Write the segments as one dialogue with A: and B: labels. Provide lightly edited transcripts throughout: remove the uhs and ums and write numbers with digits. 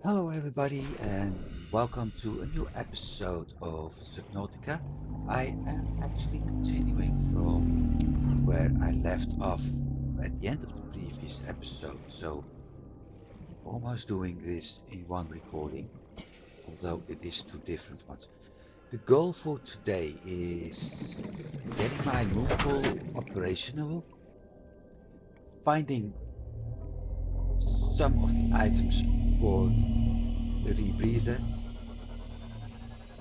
A: Hello everybody and welcome to a new episode of Subnautica. I am actually continuing from where I left off at the end of the previous episode, so almost doing this in one recording, although it is two different ones. The goal for today is getting my moonpool operational, finding some of the items for the rebreather.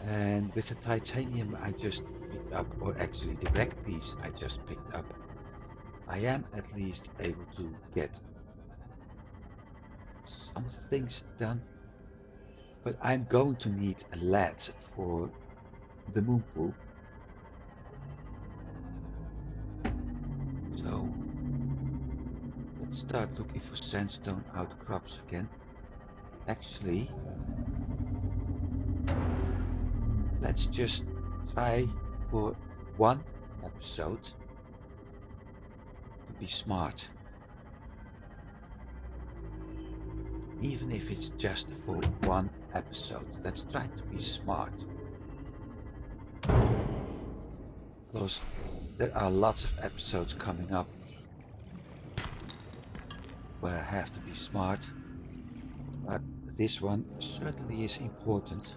A: And with the titanium I just picked up, or actually the black piece I just picked up, I am at least able to get some things done. But I'm going to need a lead for the moon pool. So let's start looking for sandstone outcrops again. Actually, let's just try for one episode to be smart. Even if it's just for one episode, let's try to be smart. Because there are lots of episodes coming up where I have to be smart, but this one certainly is important.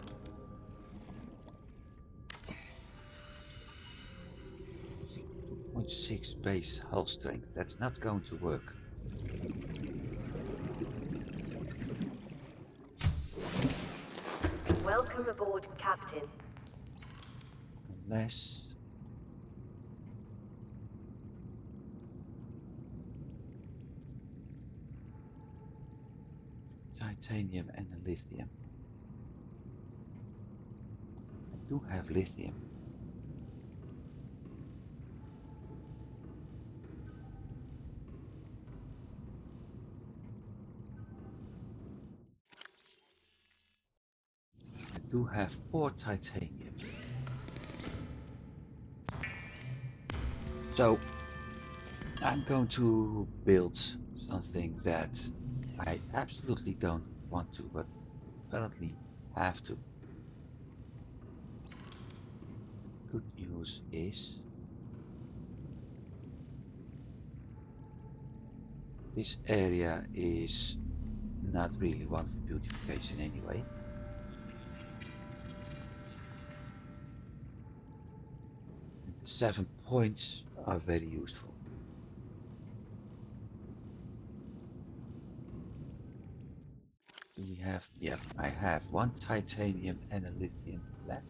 A: 2.6 base hull strength, that's not going to work.
B: Welcome aboard, Captain.
A: Unless... titanium and a lithium. I do have lithium. I do have 4 titanium. So I'm going to build something that I absolutely don't want to, but currently have to. The good news is this area is not really one for beautification anyway. And the 7 points are very useful. Do we have? Yep, I have 1 titanium and a lithium left.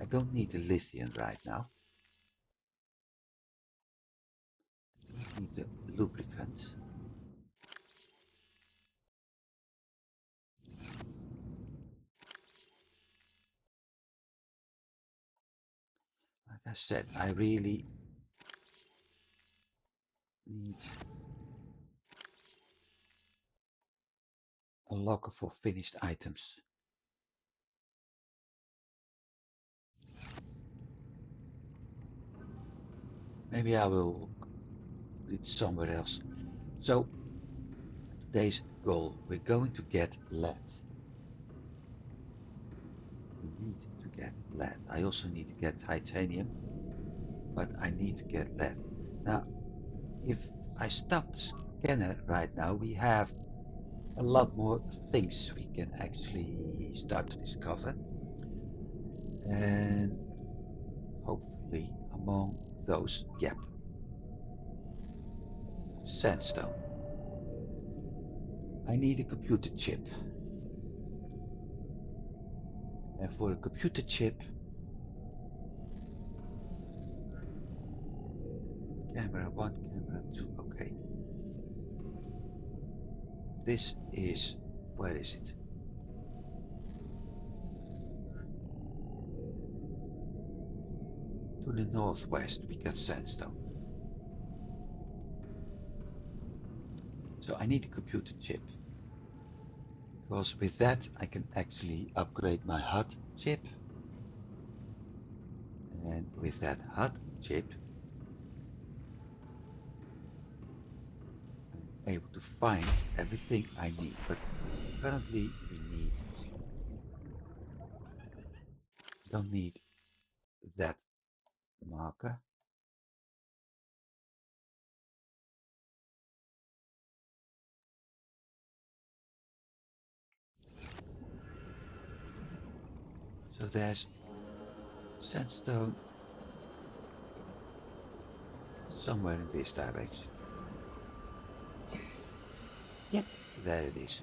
A: I don't need a lithium right now. I need a lubricant. Like I said, I really need a locker for finished items. Maybe I will put it somewhere else. So today's goal, we're going to get lead. We need to get lead. I also need to get titanium, but I need to get lead. Now, if I stop the scanner right now, we have a lot more things we can actually start to discover. And hopefully among those, yep, sandstone. I need a computer chip. And for a computer chip, camera 1, camera 2, okay. This is, where is it? To the northwest we got sandstone. So I need a computer chip. Because with that I can actually upgrade my HUD chip. And with that HUD chip I'm able to find everything I need. But apparently we don't need that marker. So there's sandstone somewhere in this direction. Yep, there it is.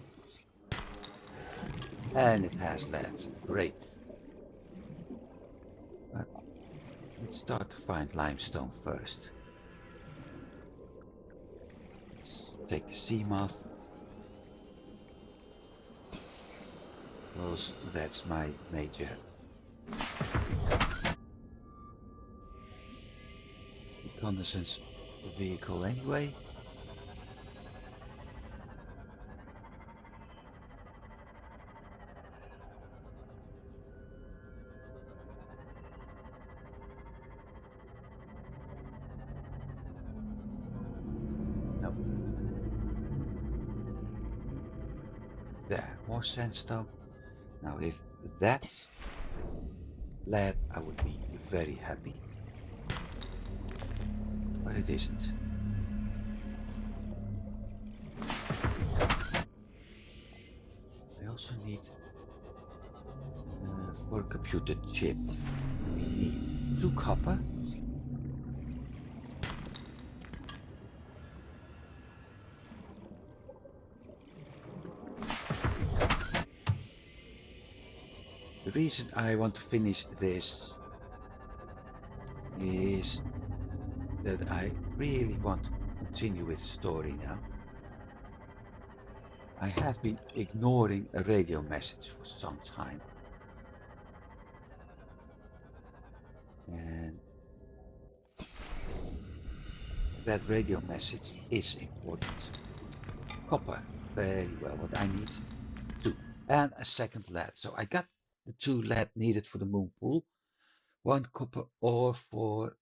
A: And it has lead. Great. But let's start to find limestone first. Let's take the sea moth, because that's my major reconnaissance vehicle anyway. No. There, more sandstone. Now if that's lead, I would be very happy. But it isn't. I also need, for a computer chip, we need 2 copper. The reason I want to finish this is that I really want to continue with the story now. I have been ignoring a radio message for some time. And that radio message is important. Copper, very well, what I need 2. And a second lead. So I got the 2 lead needed for the moonpool. 1 copper ore for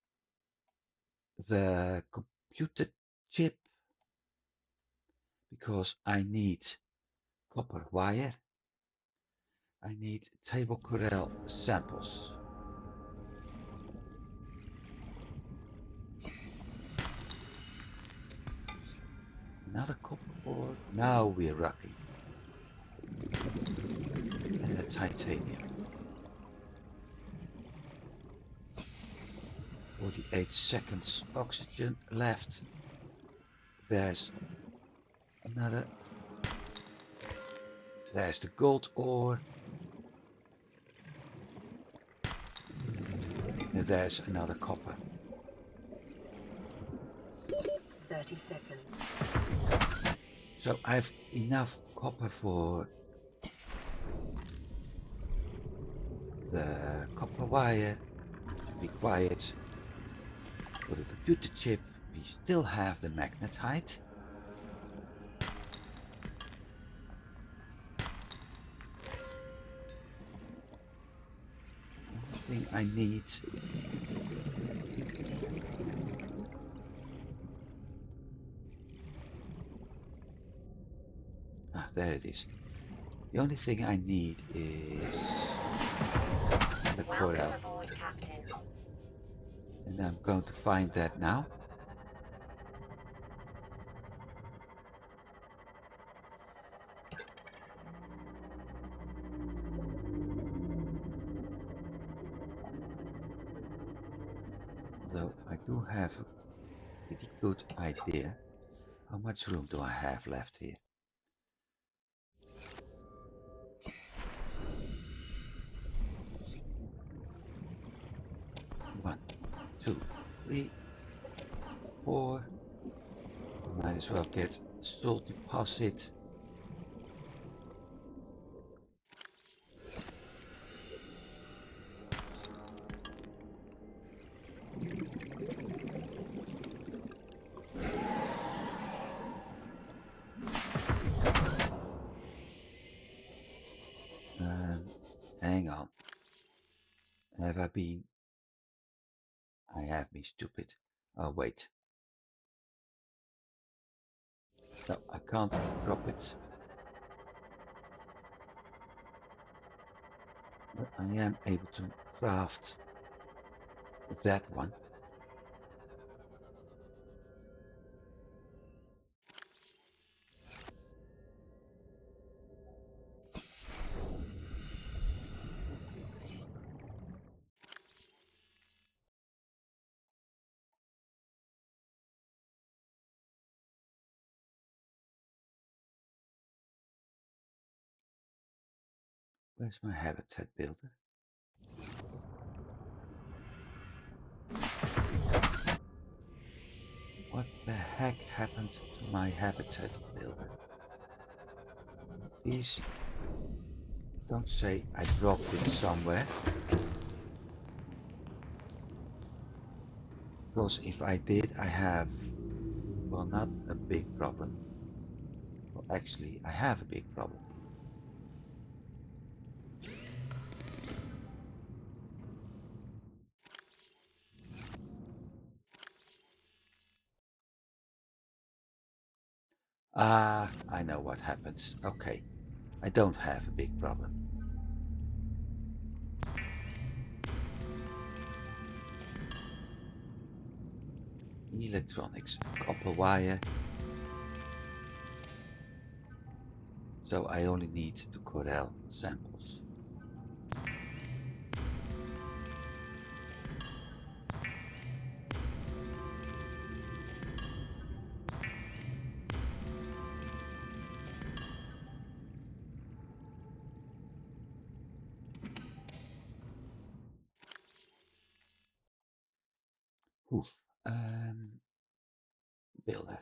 A: the computer chip, because I need copper wire. I need table coral samples. Another copper ore. Now we're rocking. And a titanium. 48 seconds oxygen left. There's another. There's the gold ore. And there's another copper.
B: 30 seconds.
A: So I've enough copper for the copper wire required for the computer chip. We still have the magnetite. The only thing I need there it is. The only thing I need is the coral. And I'm going to find that now. Though I do have a pretty good idea. How much room do I have left here? One, two, three, 4. Might as well get salt deposit. Hang on. Have I been? I have been stupid. Oh, wait. No, I can't drop it. I am able to craft that one. Where's my habitat builder? What the heck happened to my habitat builder? Please don't say I dropped it somewhere. Because if I did, I have, well, not a big problem. Well, actually, I have a big problem. Ah, I know what happens. Okay, I don't have a big problem. Electronics, copper wire. So I only need to corral samples. Oof. Builder.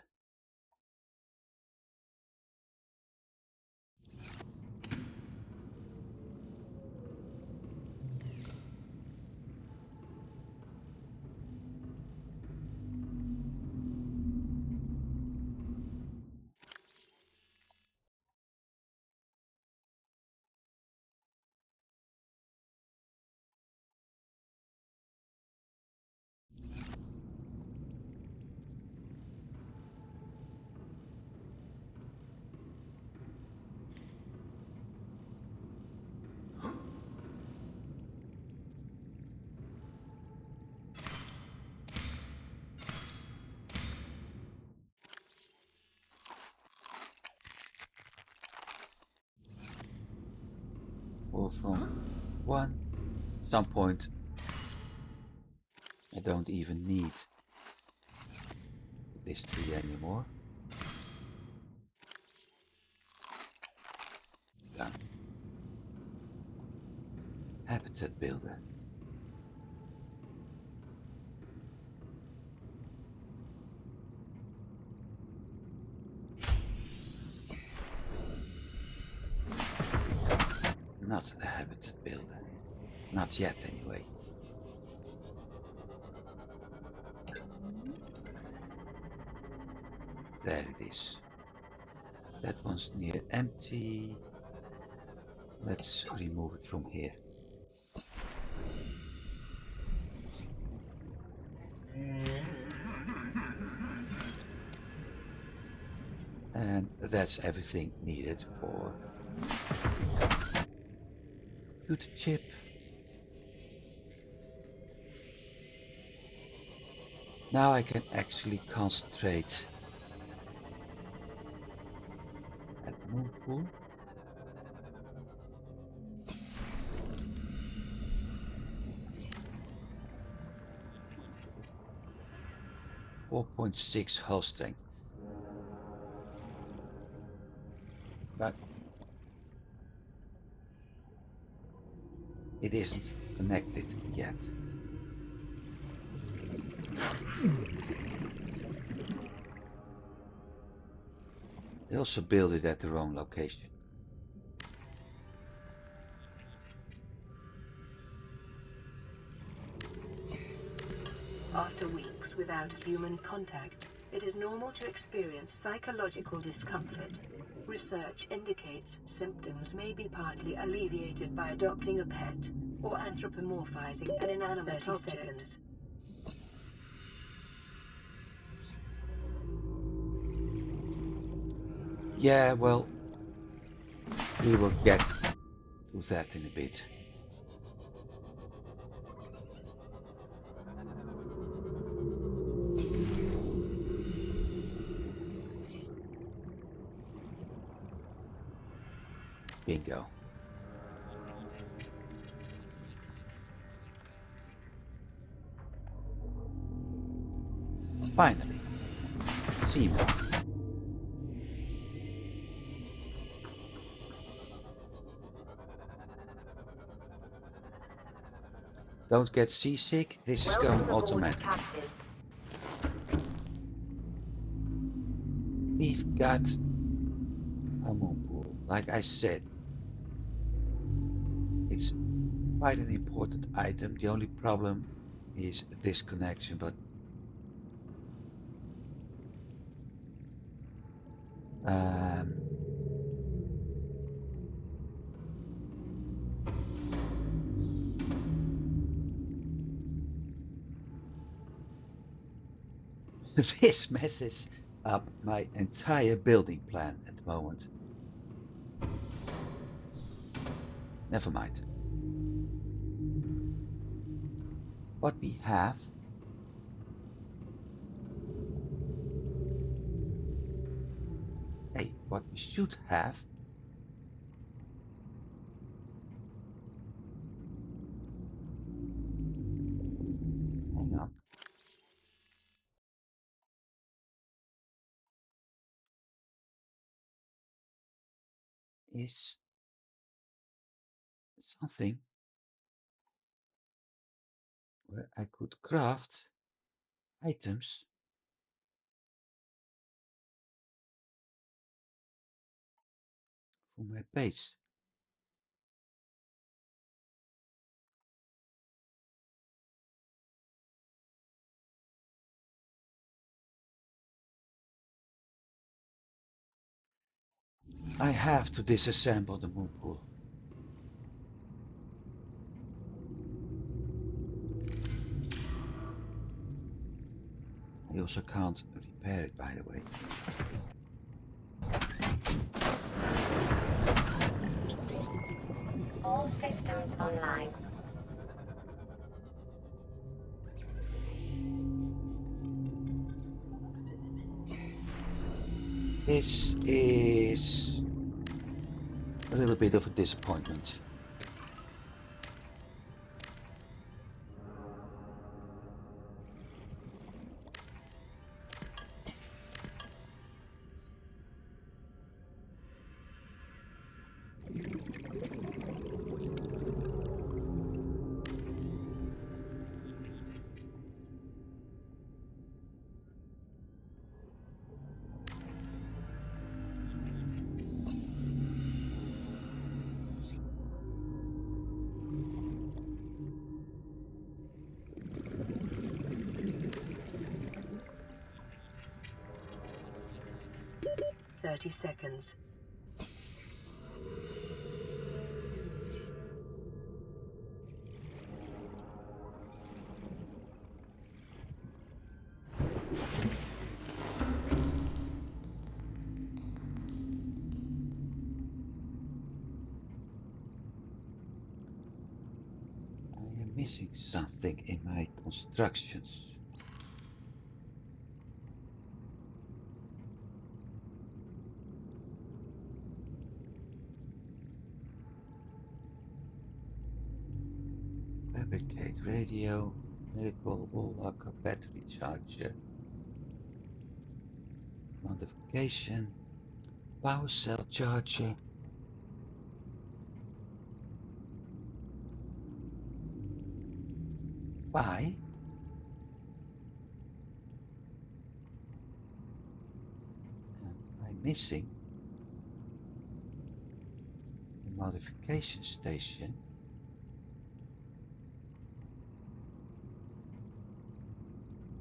A: Or from one, some point I don't even need this tree anymore. Done. Habitat builder. Not a habitat builder. Not yet anyway. There it is. That one's near empty. Let's remove it from here. And that's everything needed for computer chip. Now I can actually concentrate at the moon pool. 4.6 hull strength. But it isn't connected yet. They also build it at the wrong location.
B: After weeks without human contact, it is normal to experience psychological discomfort. Research indicates symptoms may be partly alleviated by adopting a pet or anthropomorphizing an inanimate object.
A: Yeah, well, we will get to that in a bit. Bingo. Finally, seamless. Don't get seasick, this is going automatic.
B: Captain.
A: We've got a moonpool. Like I said, it's quite an important item. The only problem is this connection, but this messes up my entire building plan at the moment. Never mind. What we have what we should have hang on, is something where I could craft items for my base. I have to disassemble the moonpool. I also can't repair it, by the way.
B: All systems online.
A: This is a little bit of a disappointment.
B: Seconds.
A: I am missing something in my constructions. Fabricate radio, medical wall locker, battery charger, modification, power cell charger. Why? Am I missing the modification station?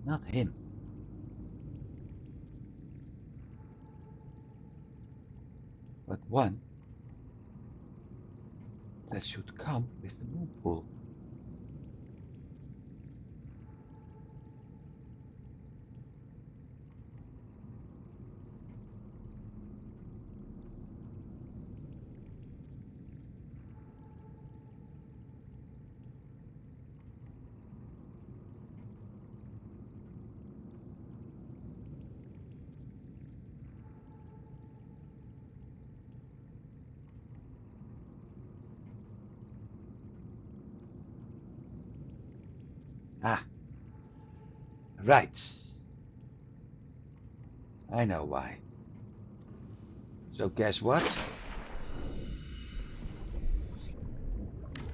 A: Not him. But one that should come with the moonpool. Ah, right. I know why. So guess what?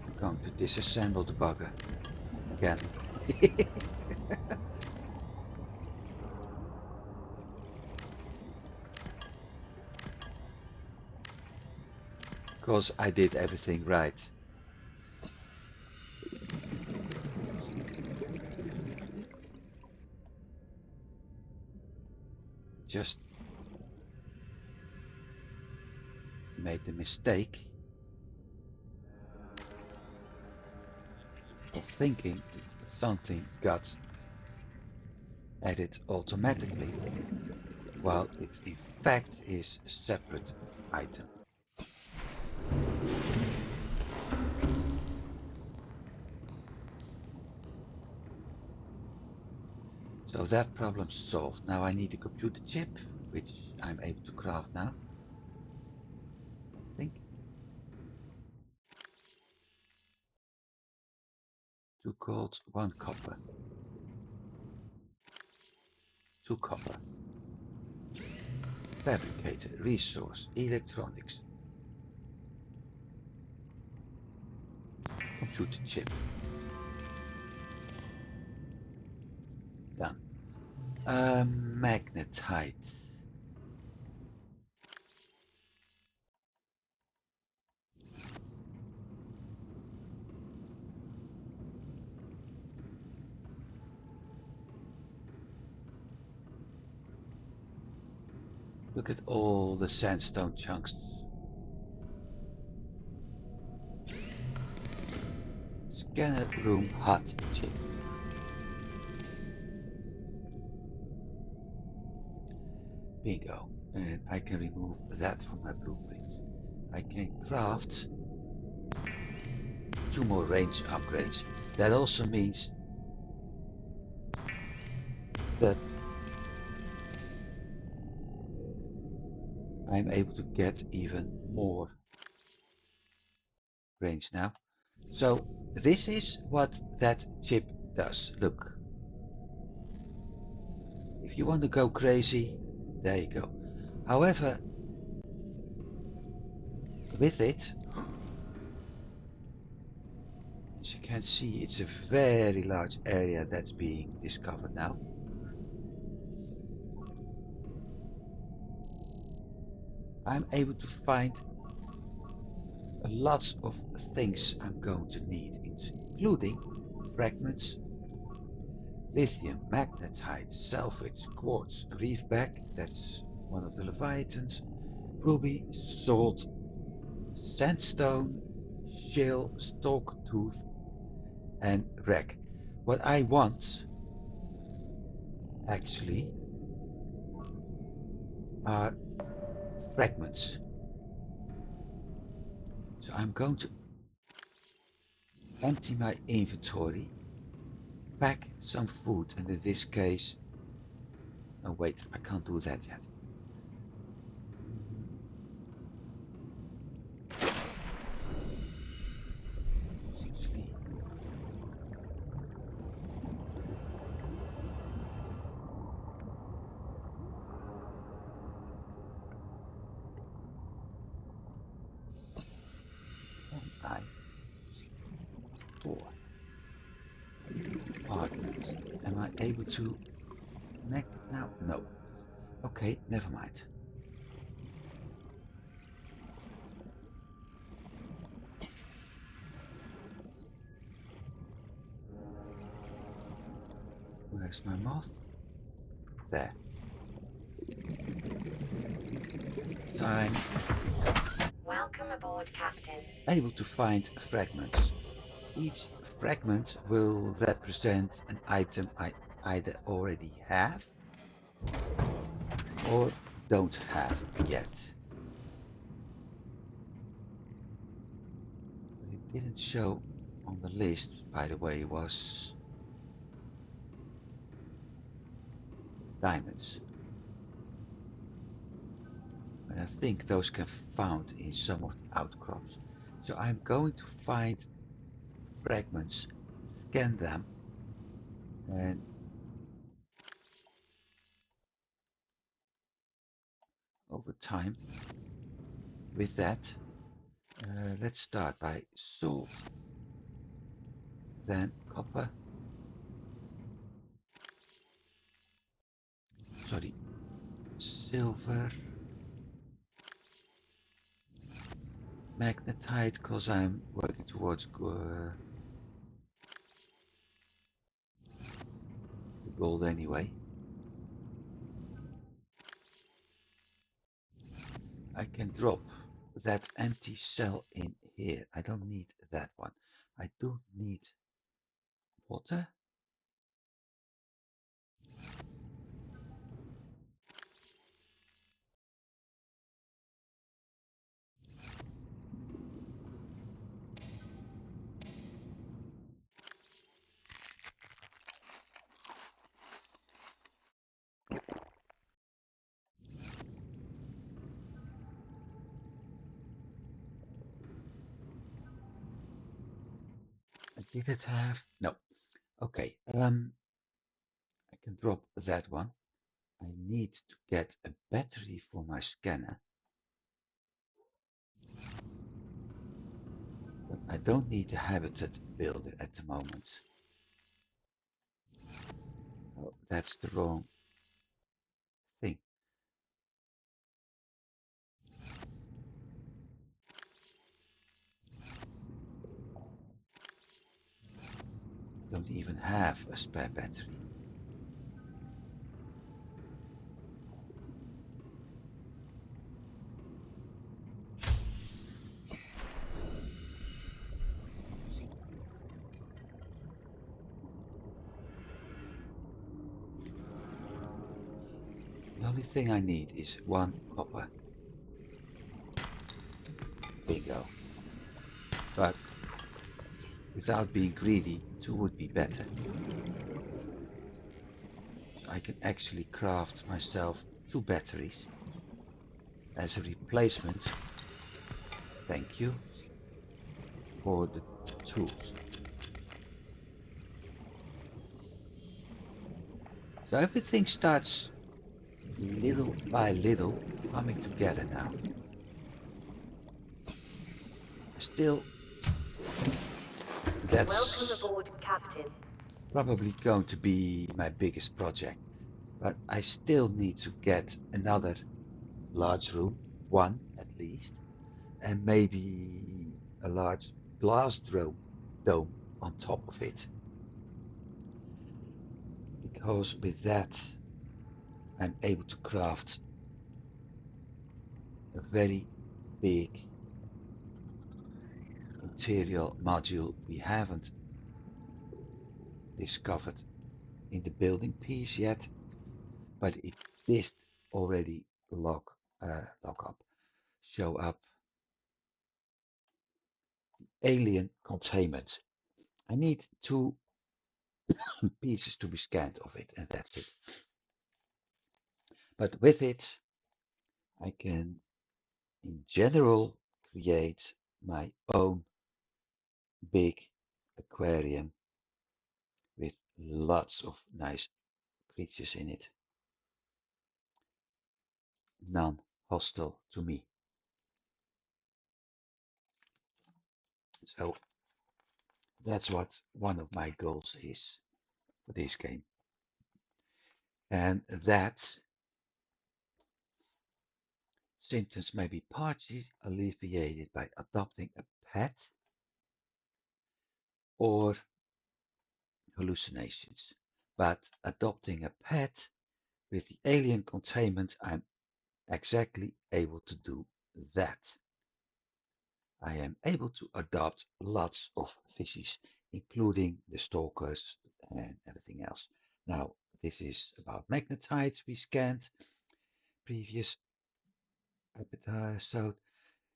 A: I'm going to disassemble the bugger again. Because I did everything right. Just made the mistake of thinking that something got added automatically, while it in fact is a separate item. So that problem solved. Now I need a computer chip, which I'm able to craft now, I think. 2 gold, 1 copper. 2 copper. Fabricator, resource, electronics. Computer chip. Done. Magnetite. Look at all the sandstone chunks. Scanner room hot chip. Bingo. And I can remove that from my blueprint. I can craft 2 more range upgrades. That also means that I'm able to get even more range now. So this is what that chip does. Look. If you want to go crazy, there you go. However, with it, as you can see, it's a very large area that's being discovered now. I'm able to find lots of things I'm going to need, including fragments, lithium, magnetite, salvage, quartz, reefback, that's one of the leviathans, ruby, salt, sandstone, shale, stalk tooth, and wreck. What I want actually are fragments. So I'm going to empty my inventory, pack some food, and in this case, oh wait, I can't do that yet. Actually, can I? 4. Apartment. Am I able to connect it now? No. Okay, never mind. Where's my moth? There. So I'm
B: Welcome aboard, Captain.
A: able to find fragments. Each fragment will represent an item I either already have or don't have yet. What it didn't show on the list, by the way, was diamonds. And I think those can be found in some of the outcrops. So I'm going to find fragments, scan them, And over time, with that, let's start by salt, then copper, sorry, silver, magnetite, because I'm working towards the gold anyway. I can drop that empty cell in here. I don't need that one. I do need water. I did it have no. Okay, I can drop that one. I need to get a battery for my scanner, but I don't need a habitat builder at the moment. Oh, that's the wrong thing. I don't even have a spare battery. The only thing I need is one copper. Bingo. But without being greedy, two would be better. So I can actually craft myself two batteries as a replacement. Thank you for the tools. So everything starts little by little coming together now. Still,
B: Welcome
A: that's
B: aboard, Captain.
A: probably going to be my biggest project, but I still need to get another large room, one at least, and maybe a large glass dome on top of it. Because with that, I'm able to craft a very big interior module we haven't discovered in the building piece yet, but it did already show up alien containment. I need two pieces to be scanned of it, and that's it. But with it, I can, in general, create my own big aquarium with lots of nice creatures in it, none hostile to me. So that's what one of my goals is for this game. And that symptoms may be partly alleviated by adopting a pet or hallucinations. But adopting a pet with the alien containment, I'm exactly able to do that. I am able to adopt lots of fishes, including the stalkers and everything else. Now, this is about magnetite we scanned previous episode,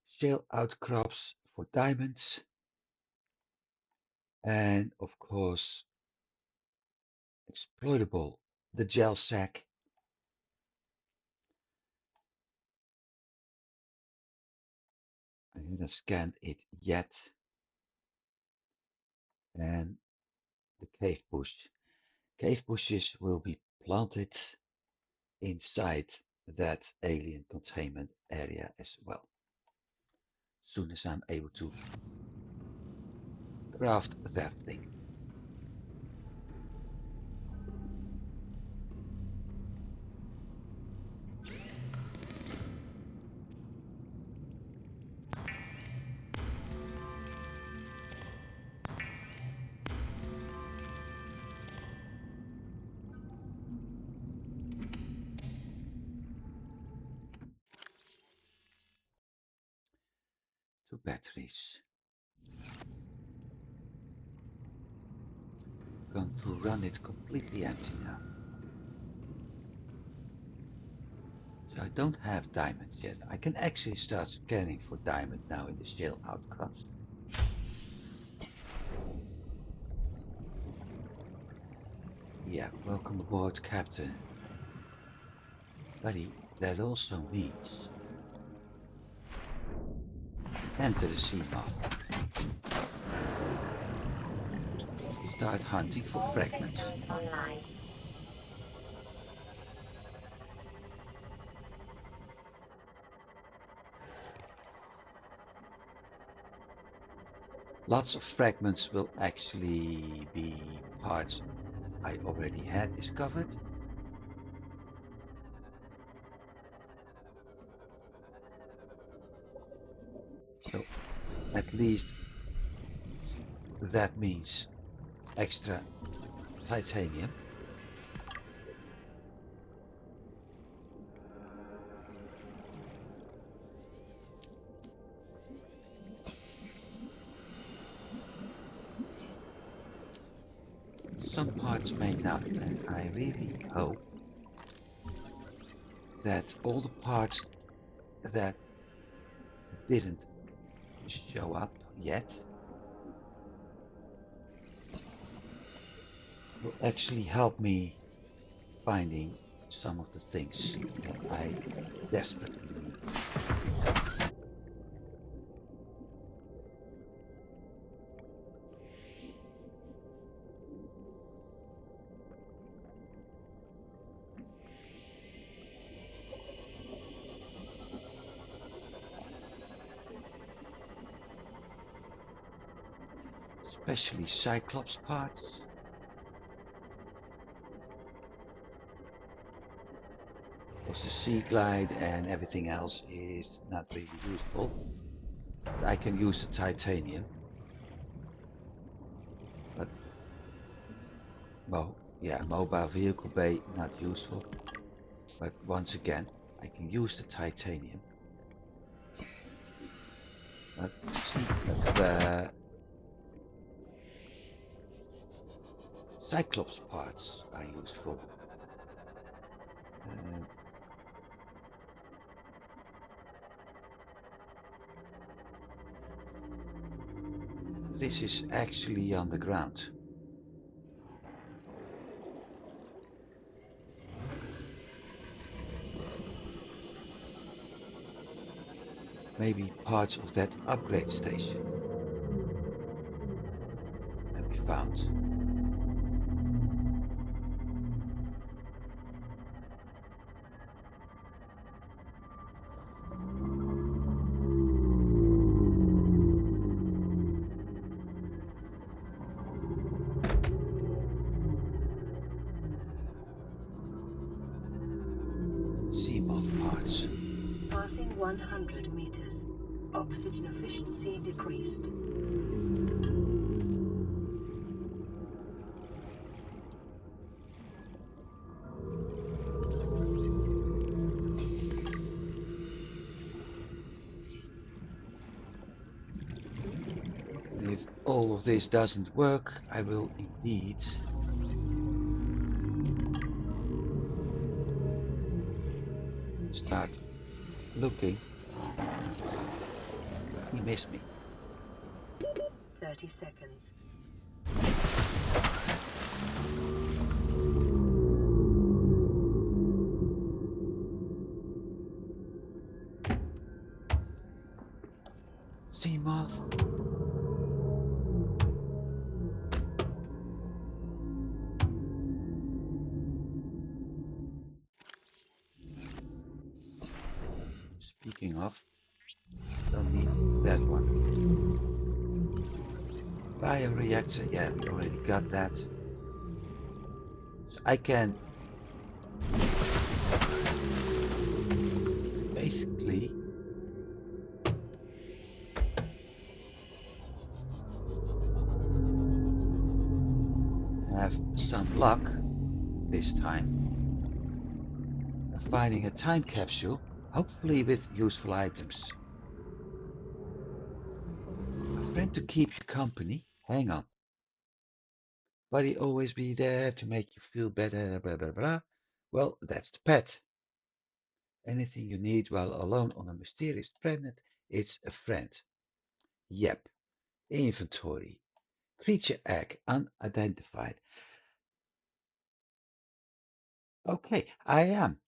A: shale outcrops for diamonds, and of course, exploitable, the gel sack. I haven't scanned it yet, and the cave bush. Cave bushes will be planted inside that alien containment area as well. Soon as I'm able to craft that thing. Two batteries. Going to run it completely empty now. So I don't have diamonds yet. I can actually start scanning for diamond now in the shell outcrops. Yeah, welcome aboard, Captain. Buddy, that also means enter the sea moth. Start hunting for
C: All
A: fragments.
C: systems online.
A: Lots of fragments will actually be parts I already had discovered. So at least that means extra titanium. Some parts may not, and I really hope that all the parts that didn't show up yet will actually help me finding some of the things that I desperately need. Especially Cyclops parts. Because the sea glide and everything else is not really useful. But I can use the titanium. But, well, yeah, mobile vehicle bay, not useful. But once again, I can use the titanium. But see, the Cyclops parts are useful. This is actually on the ground. Maybe parts of that upgrade station that we found. Sea moth parts.
B: Passing 100 meters. Oxygen efficiency decreased.
A: And if all of this doesn't work, I will indeed start looking. He missed me.
B: 30 seconds.
A: Sea moth. of. Don't need that one. Bioreactor, yeah, we already got that. So I can basically have some luck this time of finding a time capsule, hopefully with useful items. A friend to keep you company. Hang on. Buddy always be there to make you feel better, blah blah blah. Well, that's the pet. Anything you need while alone on a mysterious planet, it's a friend. Yep. Inventory. Creature egg unidentified. Okay, I am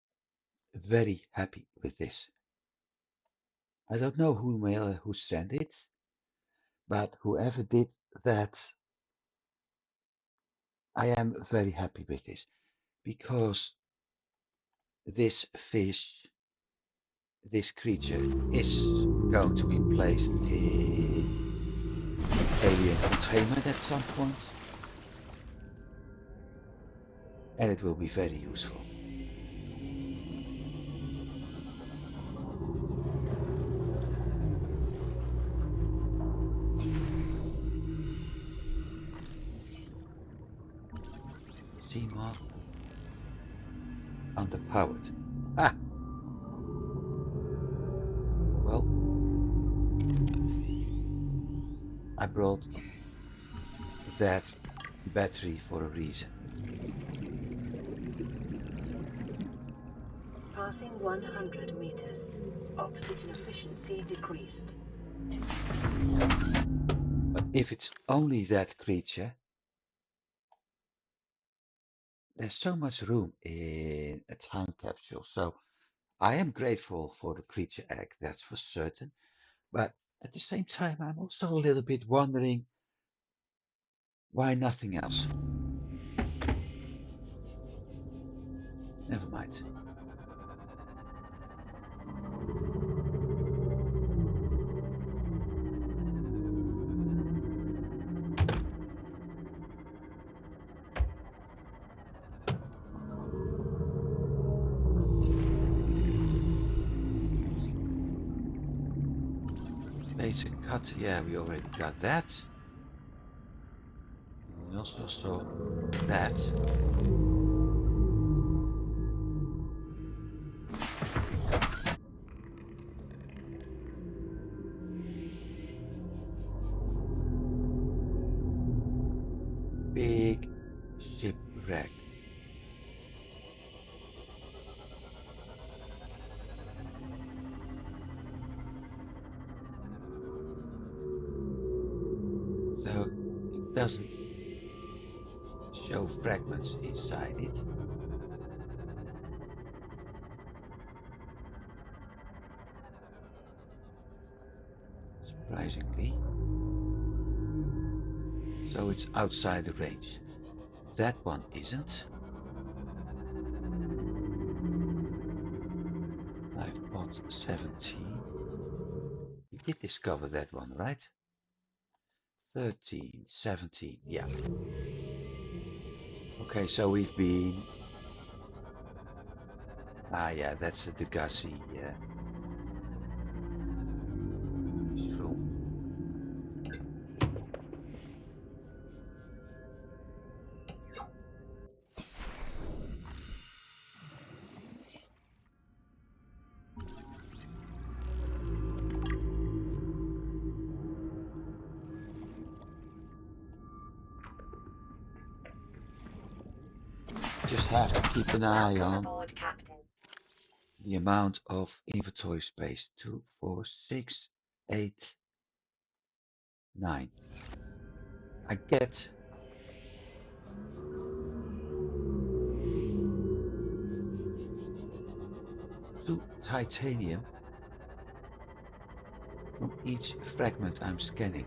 A: very happy with this. I don't know who sent it, but whoever did that, I am very happy with this because this fish, this creature is going to be placed in alien containment at some point, and it will be very useful. Sea moth underpowered. Ah, well, I brought that battery for a reason.
B: Passing 100 meters. Oxygen efficiency decreased.
A: But if it's only that creature, there's so much room in a time capsule. So I am grateful for the creature egg, that's for certain. But at the same time, I'm also a little bit wondering why nothing else. Never mind. Basic cut, yeah, we already got that. We also saw that. Big shipwreck. So it doesn't show fragments inside it. Surprisingly. So it's outside the range. That one isn't. Life pod 17. We did discover that one, right? 13, 17, yeah. Okay, so we've been... Ah, yeah, that's the Degasi shroom. Just have to keep an eye on
B: Aboard, Captain.
A: the amount of inventory space. 2, 4, 6, 8, 9. I get 2 titanium from each fragment I'm scanning.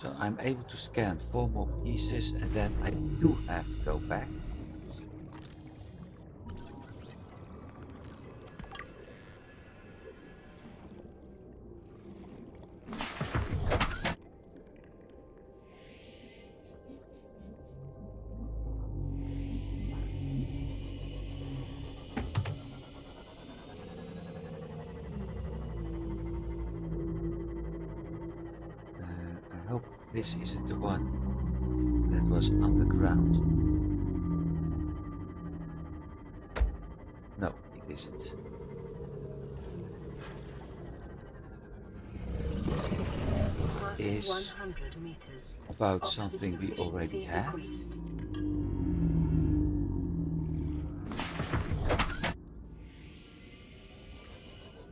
A: So I'm able to scan 4 more pieces and then I do have to go back. this isn't the one that was underground. No, it isn't. Is
B: 100 meters.
A: about
B: Oxygen
A: something we already
B: efficiency
A: had.
B: decreased.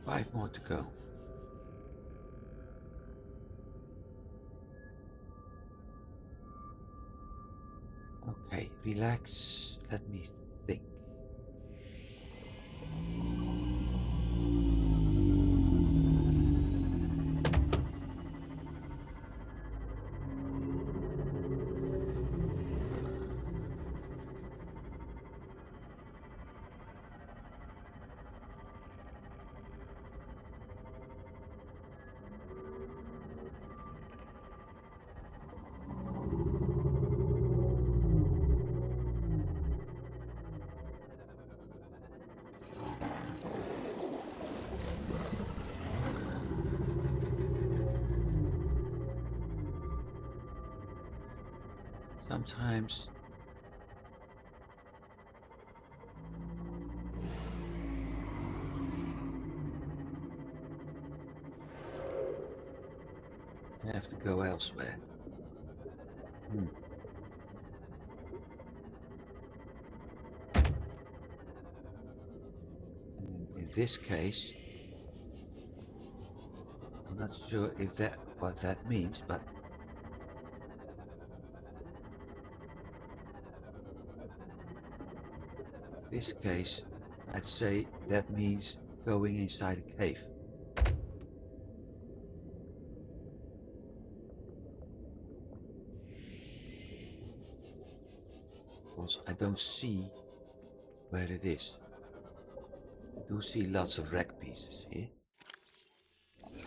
A: 5 more to go. Okay, relax. Let me think. Sometimes you have to go elsewhere. And in this case, I'm not sure if that what that means, but in this case, I'd say that means going inside a cave. Because I don't see where it is. I do see lots of wreck pieces here,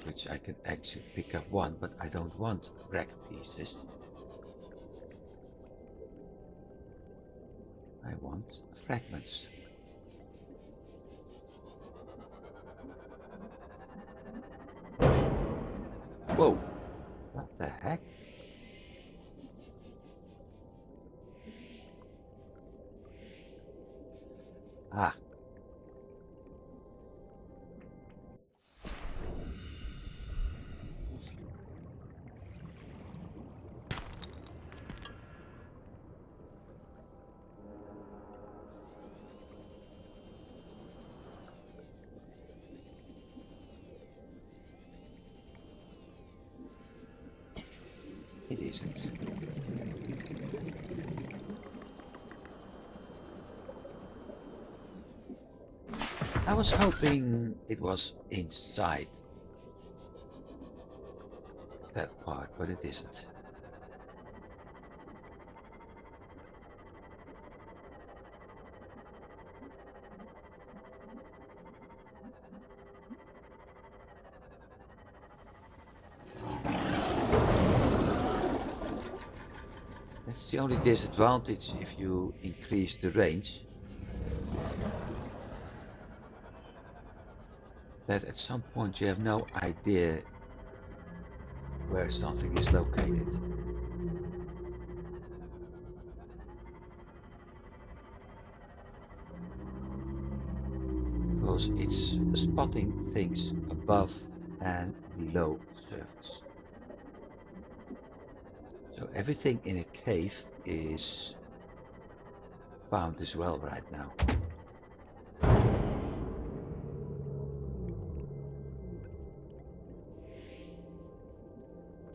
A: which I can actually pick up one, but I don't want wreck pieces. I want fragments. Whoa! What the heck? Ah. It isn't. I was hoping it was inside that part, but it isn't. That's the only disadvantage if you increase the range. That at some point you have no idea where something is located. Because it's spotting things above and below the surface. So everything in a cave is found as well right now.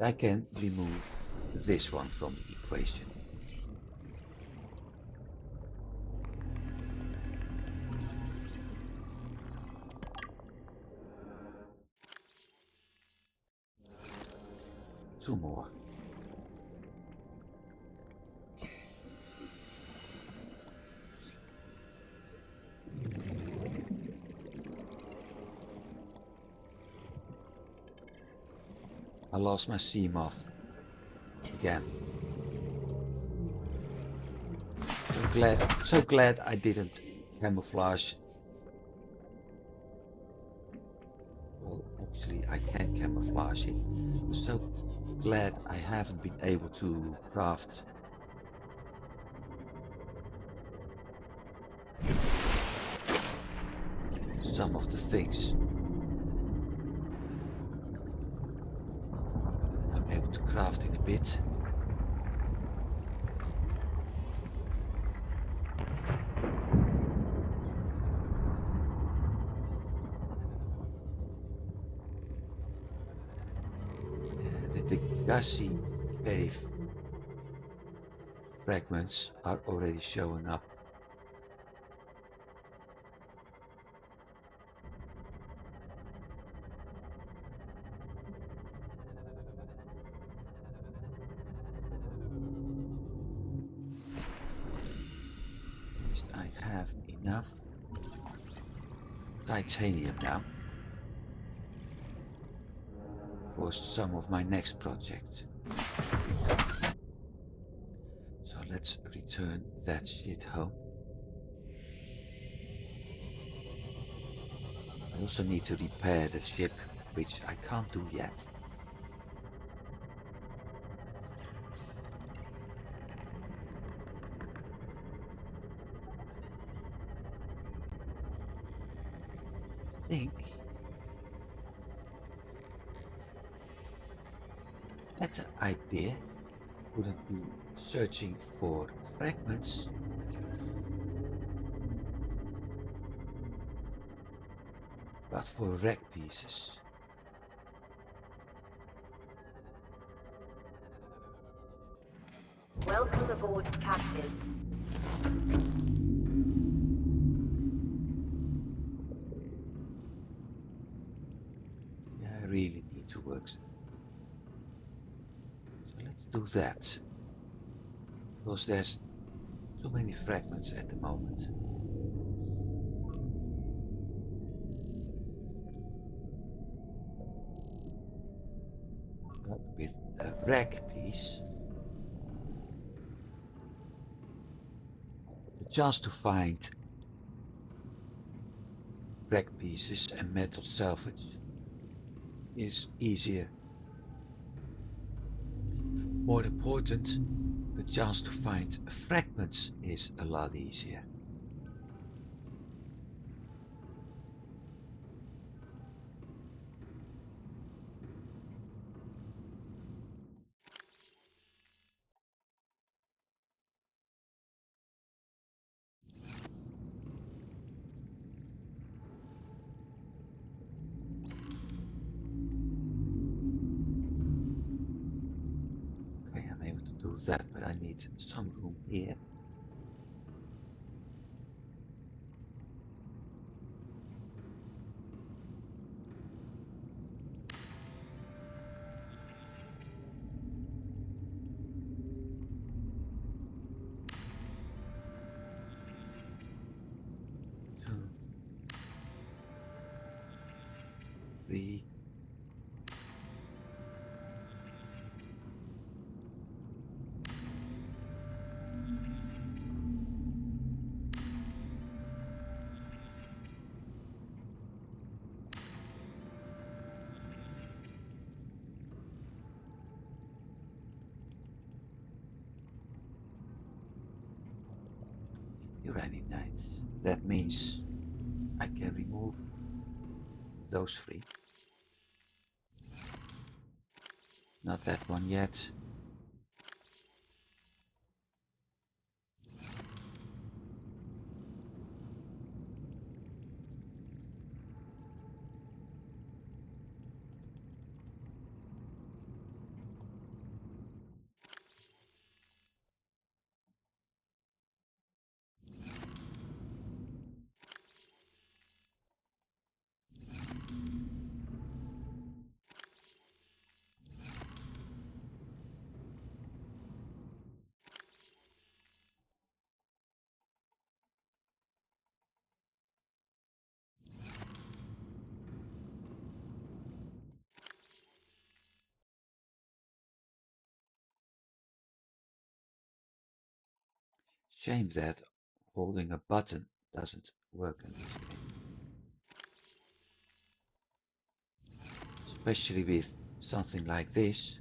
A: I can remove this one from the equation. Two more. I lost my sea moth again. So glad I didn't camouflage Well, actually, I can camouflage it. I'm so glad I haven't been able to craft some of the things I'm able to craft in a bit. The Degasi cave fragments are already showing up. At least I have enough titanium now for some of my next project. So let's return that shit home. I also need to repair the ship, which I can't do yet. I think better idea wouldn't be searching for fragments, but for wreck pieces.
B: Welcome aboard, Captain.
A: Yeah, I really need to work. So let's do that. Because there's too many fragments at the moment. But with a wreck piece, the chance to find wreck pieces and metal salvage is easier. More important, the chance to find fragments is a lot easier. Okay, I'm able to do that, but I need some room here. Two, three. Uranite. That means I can remove those three. Not that one yet. Shame that holding a button doesn't work in this game. especially with something like this.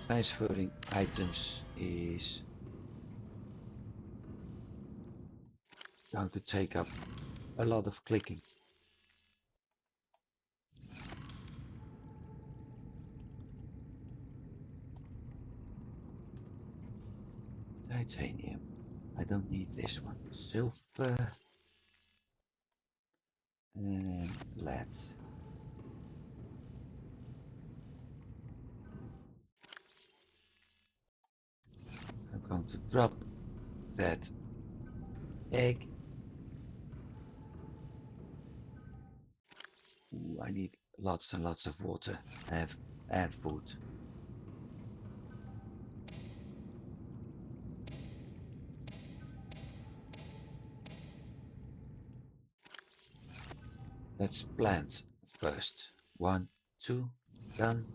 A: Transferring items is going to take up a lot of clicking. Titanium. I don't need this one. Silver and lead. I'm going to drop that egg. Ooh, I need lots and lots of water and food. Let's plant first. 1, 2, done.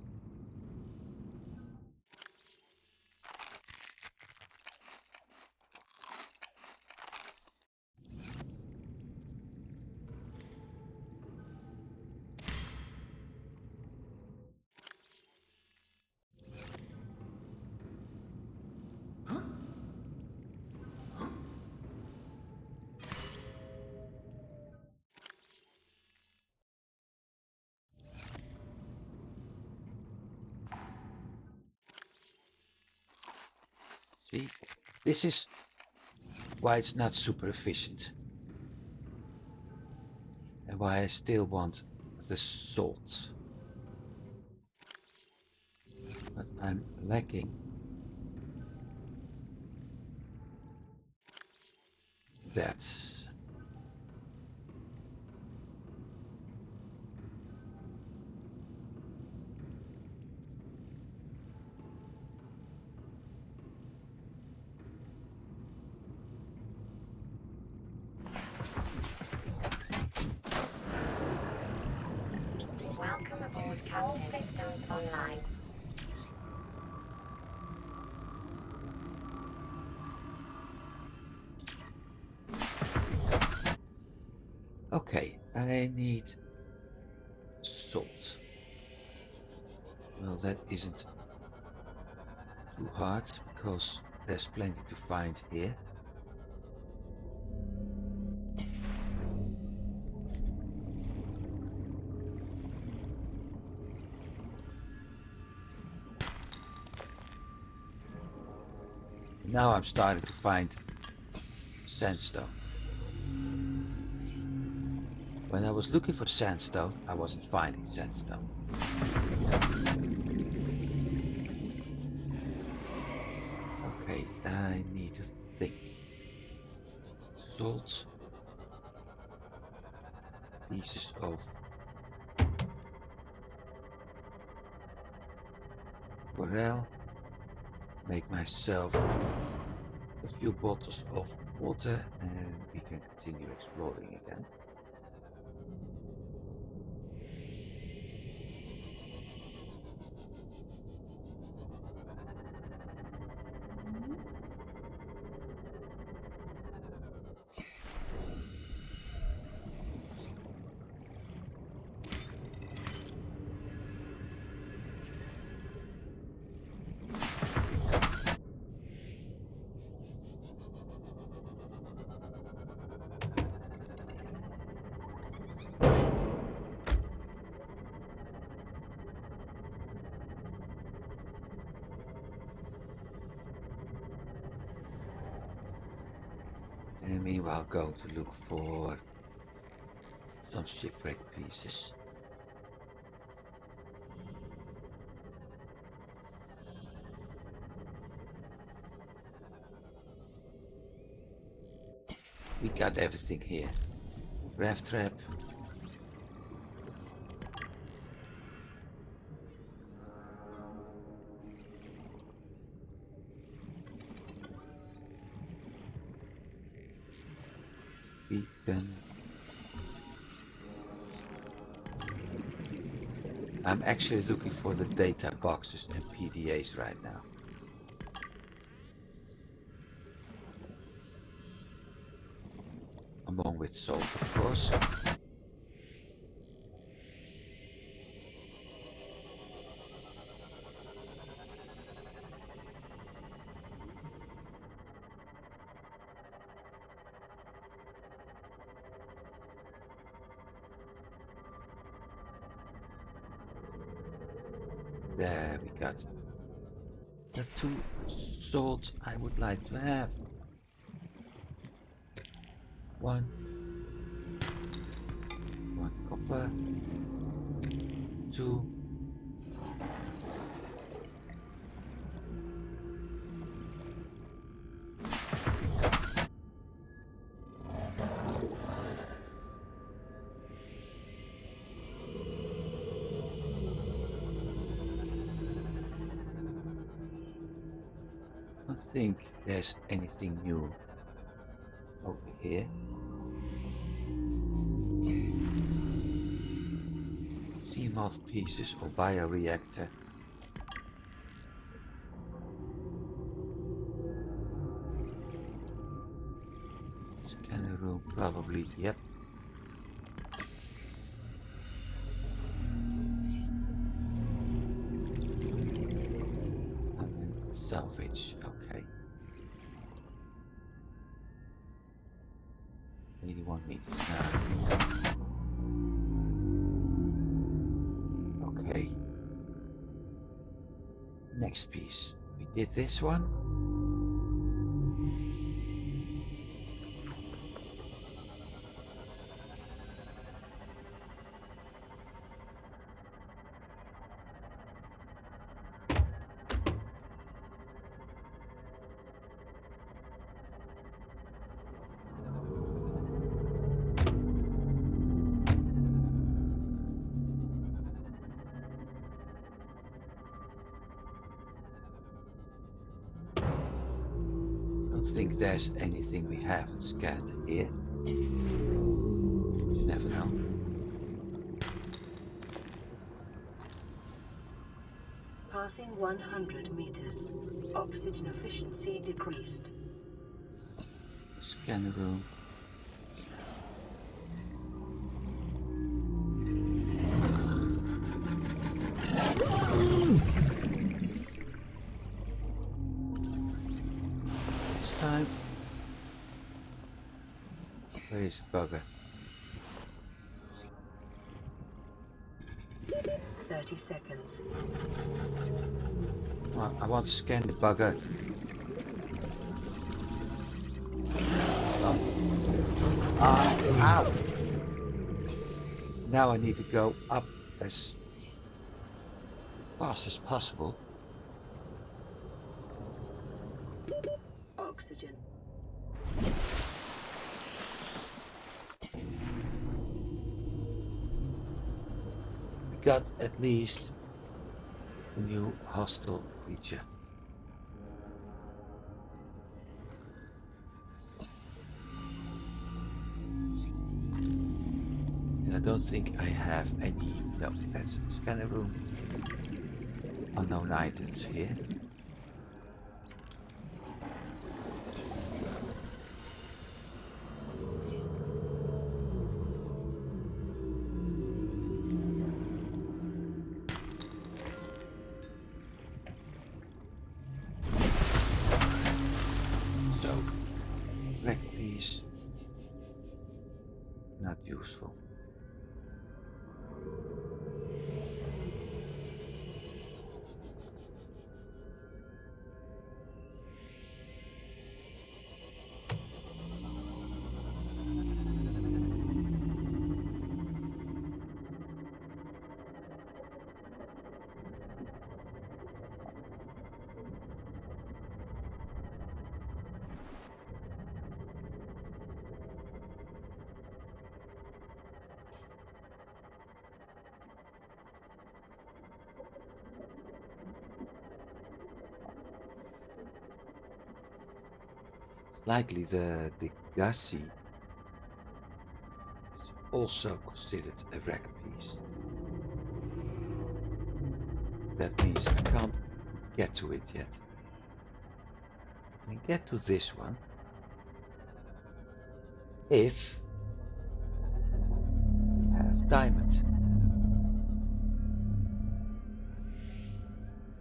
A: See, this is why it's not super efficient and why I still want the salt. But I'm lacking that.
C: Welcome aboard CAN Systems Online.
A: Okay, I need salt. Well, that isn't too hard because there's plenty to find here. Now I'm starting to find sandstone. When I was looking for sandstone, I wasn't finding sandstone. Okay, I need to think. Salt, pieces of coral, make myself a few bottles of water, and we can continue exploring again. And meanwhile, going to look for some shipwreck pieces. We got everything here. Raft trap. Beacon. I'm actually looking for the data boxes and PDAs right now. Along with salt, of course. There we got the 2 salt I would like to have. 1 copper, 2 I don't think there's anything new over here. Sea moth pieces or bioreactor. Scanner room probably, yep. And then salvage, okay. 81 meters now. Okay. Next piece. We did this one. I don't think there's anything we haven't scanned here. You never know.
B: Passing 100 meters. Oxygen efficiency decreased.
A: Scanner room. This time. Where is the bugger?
B: 30 seconds.
A: Well, I want to scan the bugger. Ow! Now I need to go up as fast as possible.
B: Oxygen.
A: We got at least a new hostile creature. And I don't think I have any. No, that's scanner room. Unknown items here. So, black piece, not useful. Likely the Degasi is also considered a wreck piece. That means I can't get to it yet. I can get to this one if we have diamond.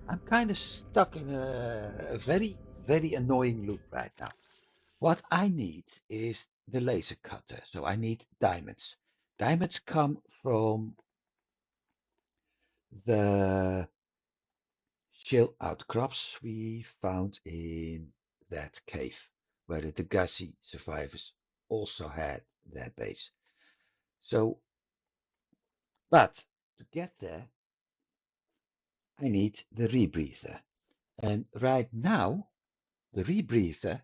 A: I'm kind of stuck in a very, very annoying loop right now. What I need is the laser cutter, so I need diamonds. Diamonds come from the shale outcrops we found in that cave where the Degasi survivors also had their base. So, but to get there, I need the rebreather. And right now, the rebreather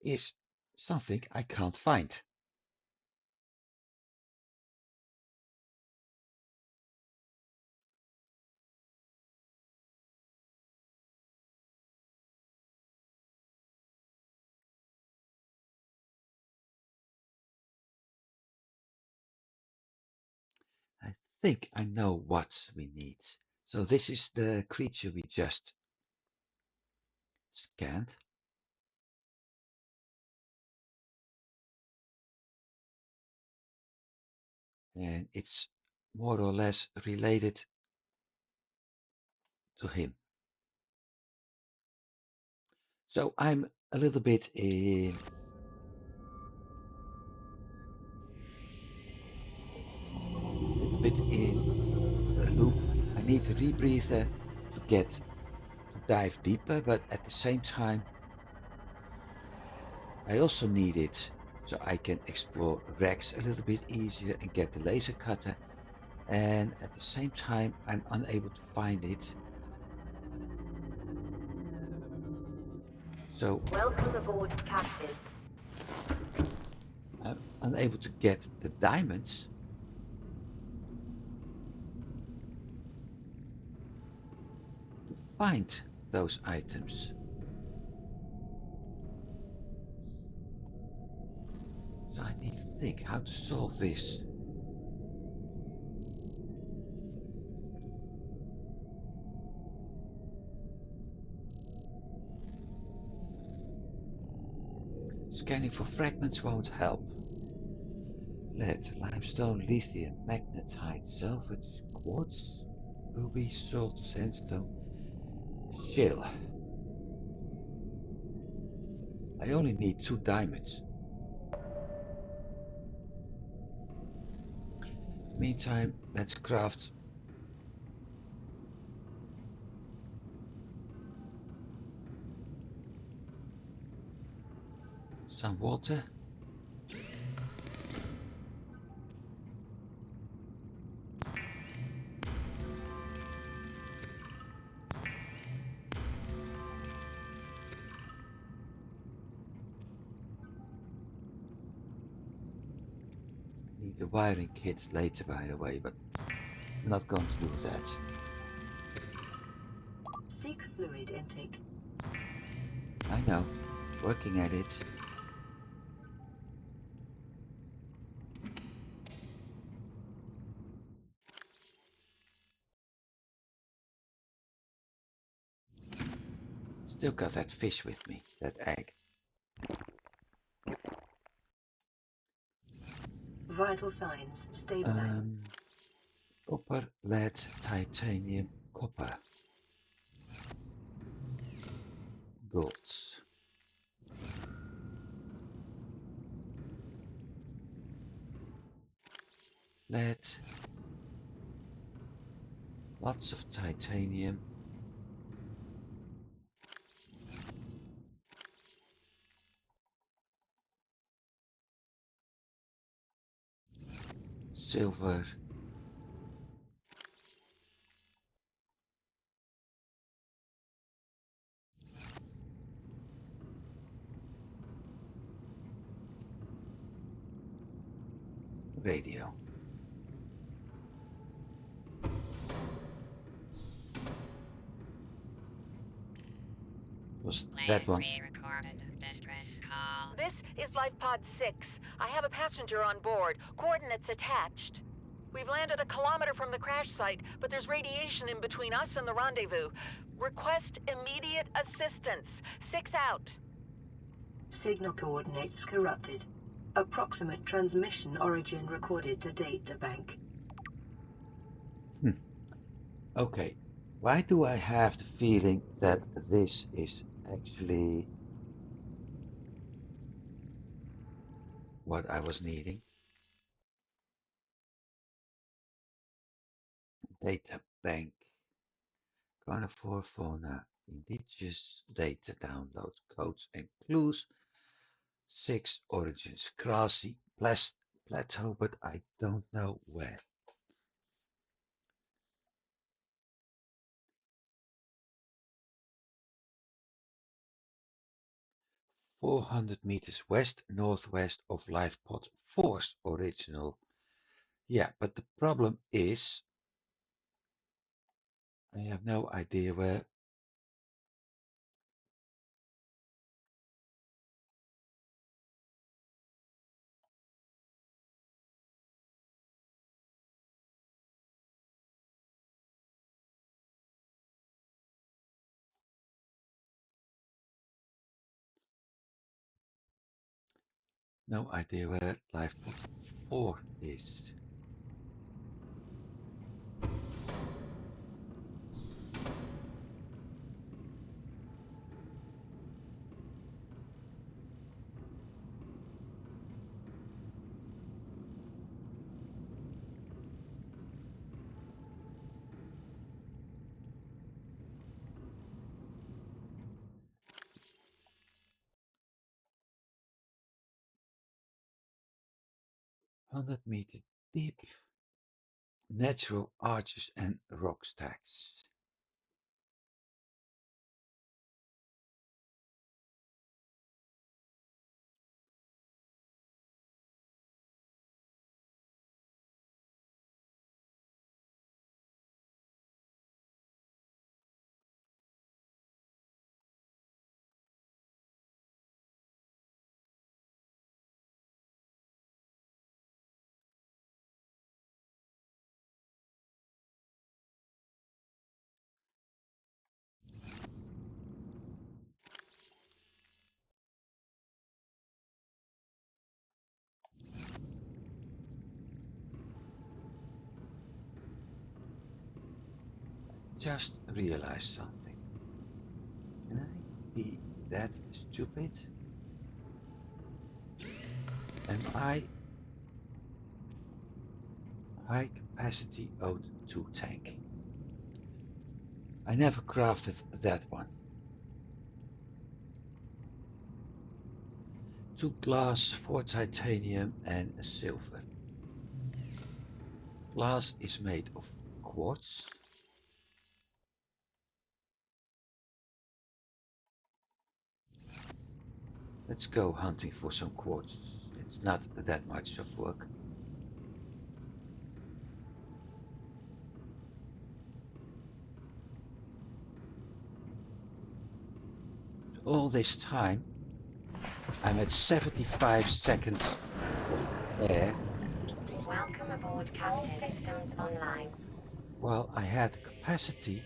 A: is something I can't find. I think I know what we need. So this is the creature we just scanned. And it's more or less related to him. So I'm a little bit in a loop. I need a rebreather to dive deeper, but at the same time I also need it so I can explore wrecks a little bit easier and get the laser cutter. And at the same time I'm unable to find it. So
C: Welcome aboard, Captain.
A: I'm unable to get the diamonds. To find those items. So I need to think how to solve this. Scanning for fragments won't help. Lead, limestone, lithium, magnetite, salvage, quartz, ruby, salt, sandstone, shale. I only need 2 diamonds. Meantime, let's craft some water. I need a wiring kit later, by the way, but I'm not going to do that.
B: Seek fluid intake.
A: I know, working at it. Still got that fish with me, that egg.
B: Vital signs stabilized.
A: Copper, lead, titanium, copper. Gold. Lead. Lots of titanium. Silver. Radio. Was that one?
D: This is Life Pod 6. I have a passenger on board. Coordinates attached. We've landed a kilometer from the crash site, but there's radiation in between us and the rendezvous. Request immediate assistance. 6 out.
B: Signal coordinates corrupted. Approximate transmission origin recorded to data bank.
A: Okay, why do I have the feeling that this is actually what I was needing? Data bank. Carnivore fauna. Indigenous data download codes and clues. 6 origins. Grassy plateau, but I don't know where. "400 meters west-northwest of live pod 4's original." Yeah, but the problem is I have no idea where. No idea where live pod 4 is. "100 meters deep. Natural arches and rock stacks." Just realized something. Can I be that stupid? Am I high capacity O2 tank? I never crafted that one. 2 glass, 4 titanium and a silver. Glass is made of quartz. Let's go hunting for some quartz. It's not that much of work. All this time, I'm at 75 seconds of air.
C: Welcome aboard, Captain. Systems online.
A: While I had capacity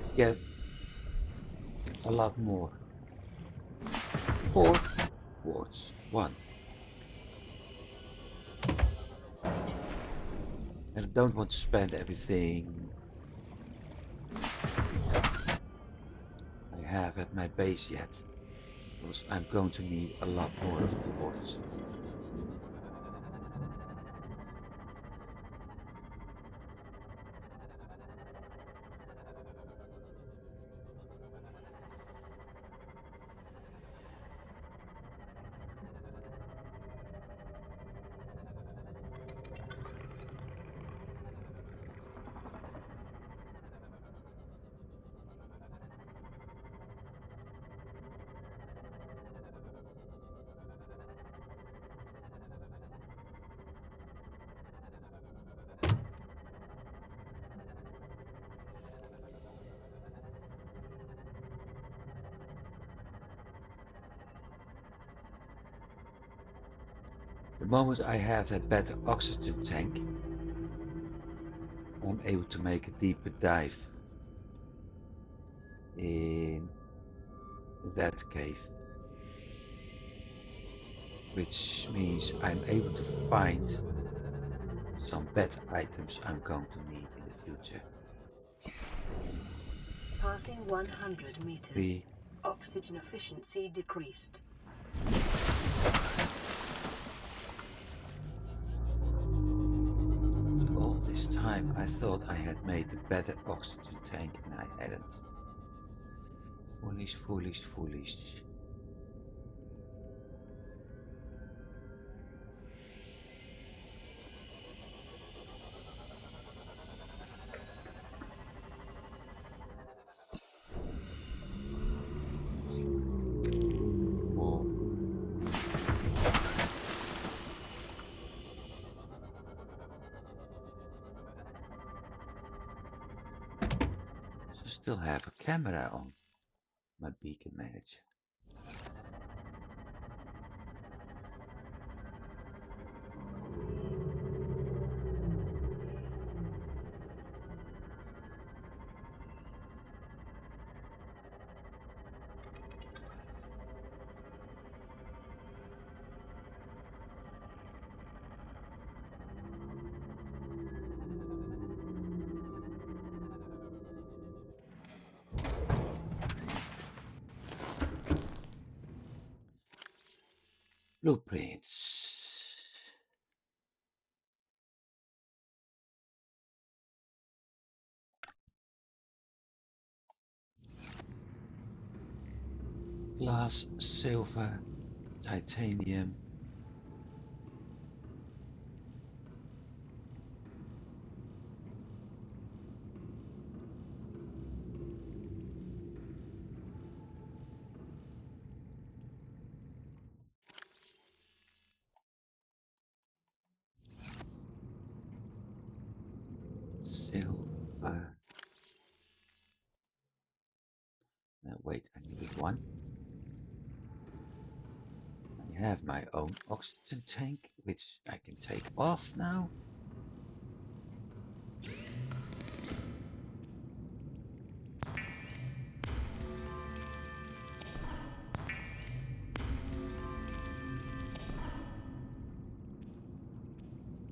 A: to get a lot more. 4 quartz. 1. And I don't want to spend everything I have at my base yet, because I'm going to need a lot more of the quartz. The moment I have that better oxygen tank, I'm able to make a deeper dive in that cave, which means I'm able to find some better items I'm going to need in the future.
B: Passing 100 meters.
A: 3.
B: Oxygen efficiency decreased.
A: All this time I thought I had made a better oxygen tank and I hadn't. Foolish, foolish, foolish. So still have a camera on my beacon manager. Blueprints. Glass, silver, titanium. Silver. Wait, I need one. I have my own oxygen tank, which I can take off now.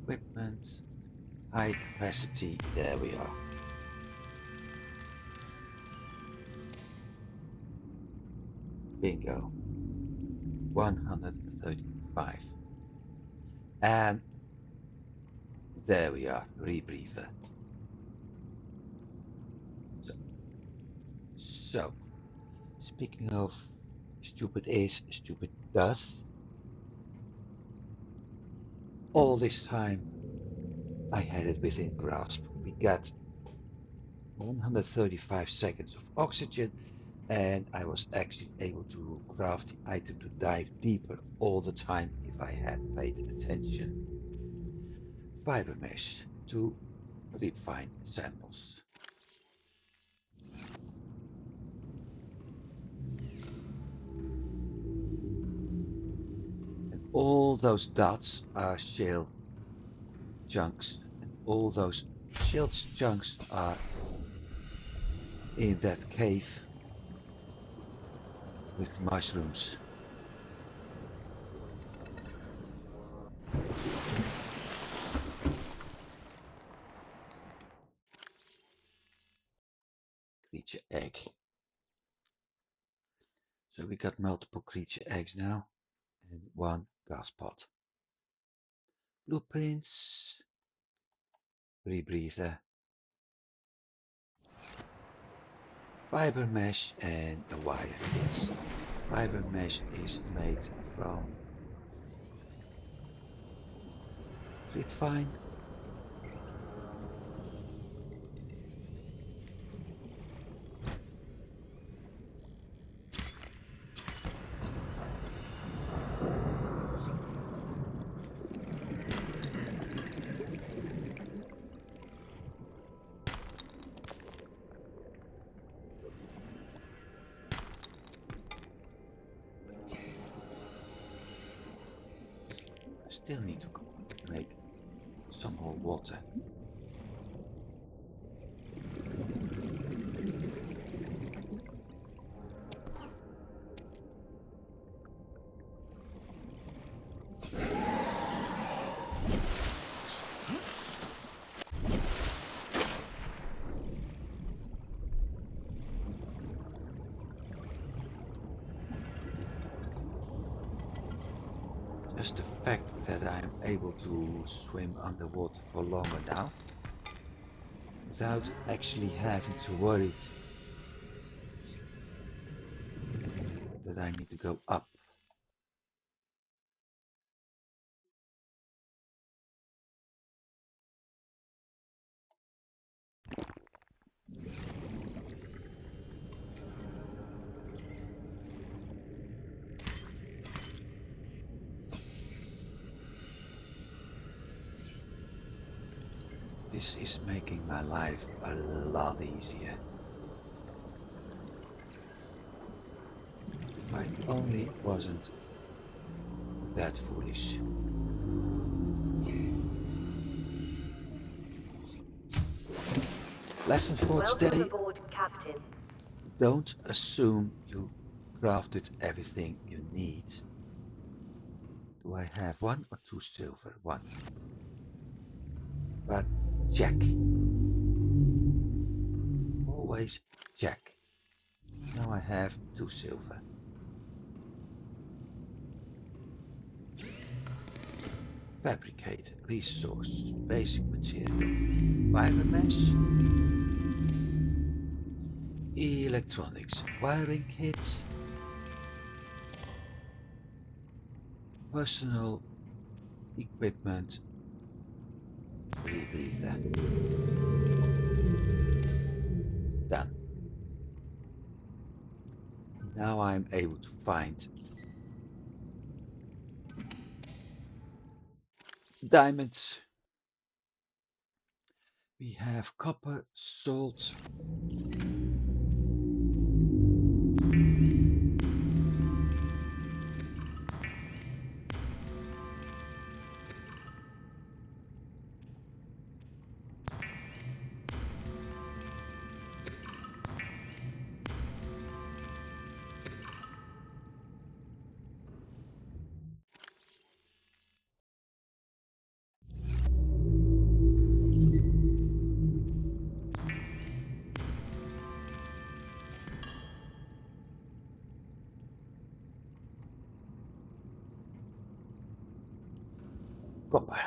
A: Equipment, high capacity, there we are. Bingo. 135. And there we are, rebreather. So, speaking of stupid is, stupid does. All this time, I had it within grasp. We got 135 seconds of oxygen, and I was actually able to craft the item to dive deeper all the time if I had paid attention. Fiber mesh to refine samples. And all those dots are shale chunks, and all those shale chunks are in that cave with the mushrooms. Creature egg. So we got multiple creature eggs now and one gas pot. Blueprints, rebreather, fiber mesh and a wire kit. Fiber mesh is made from grapevine. I still need to make some more water. Just the fact that I am able to swim underwater for longer now, without actually having to worry that I need to go up. This is making my life a lot easier. If I only wasn't that foolish. Lesson for
C: Welcome
A: today:
C: aboard, Captain.
A: don't assume you crafted everything you need. Do I have 1 or 2 silver? 1. But check. Always check. Now I have 2 silver. Fabricate resources, basic material, fiber mesh, electronics, wiring kit, personal equipment, rebreather. Done. Now I'm able to find diamonds. We have copper, salt, copper,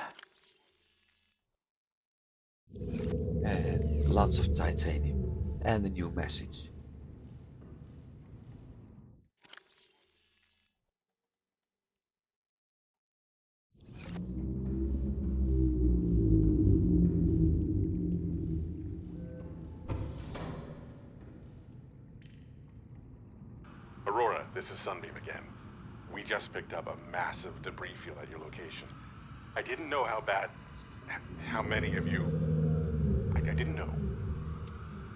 A: and lots of titanium, and a new message.
E: Aurora, this is Sunbeam again. We just picked up a massive debris field at your location. I didn't know how many of you... I didn't know.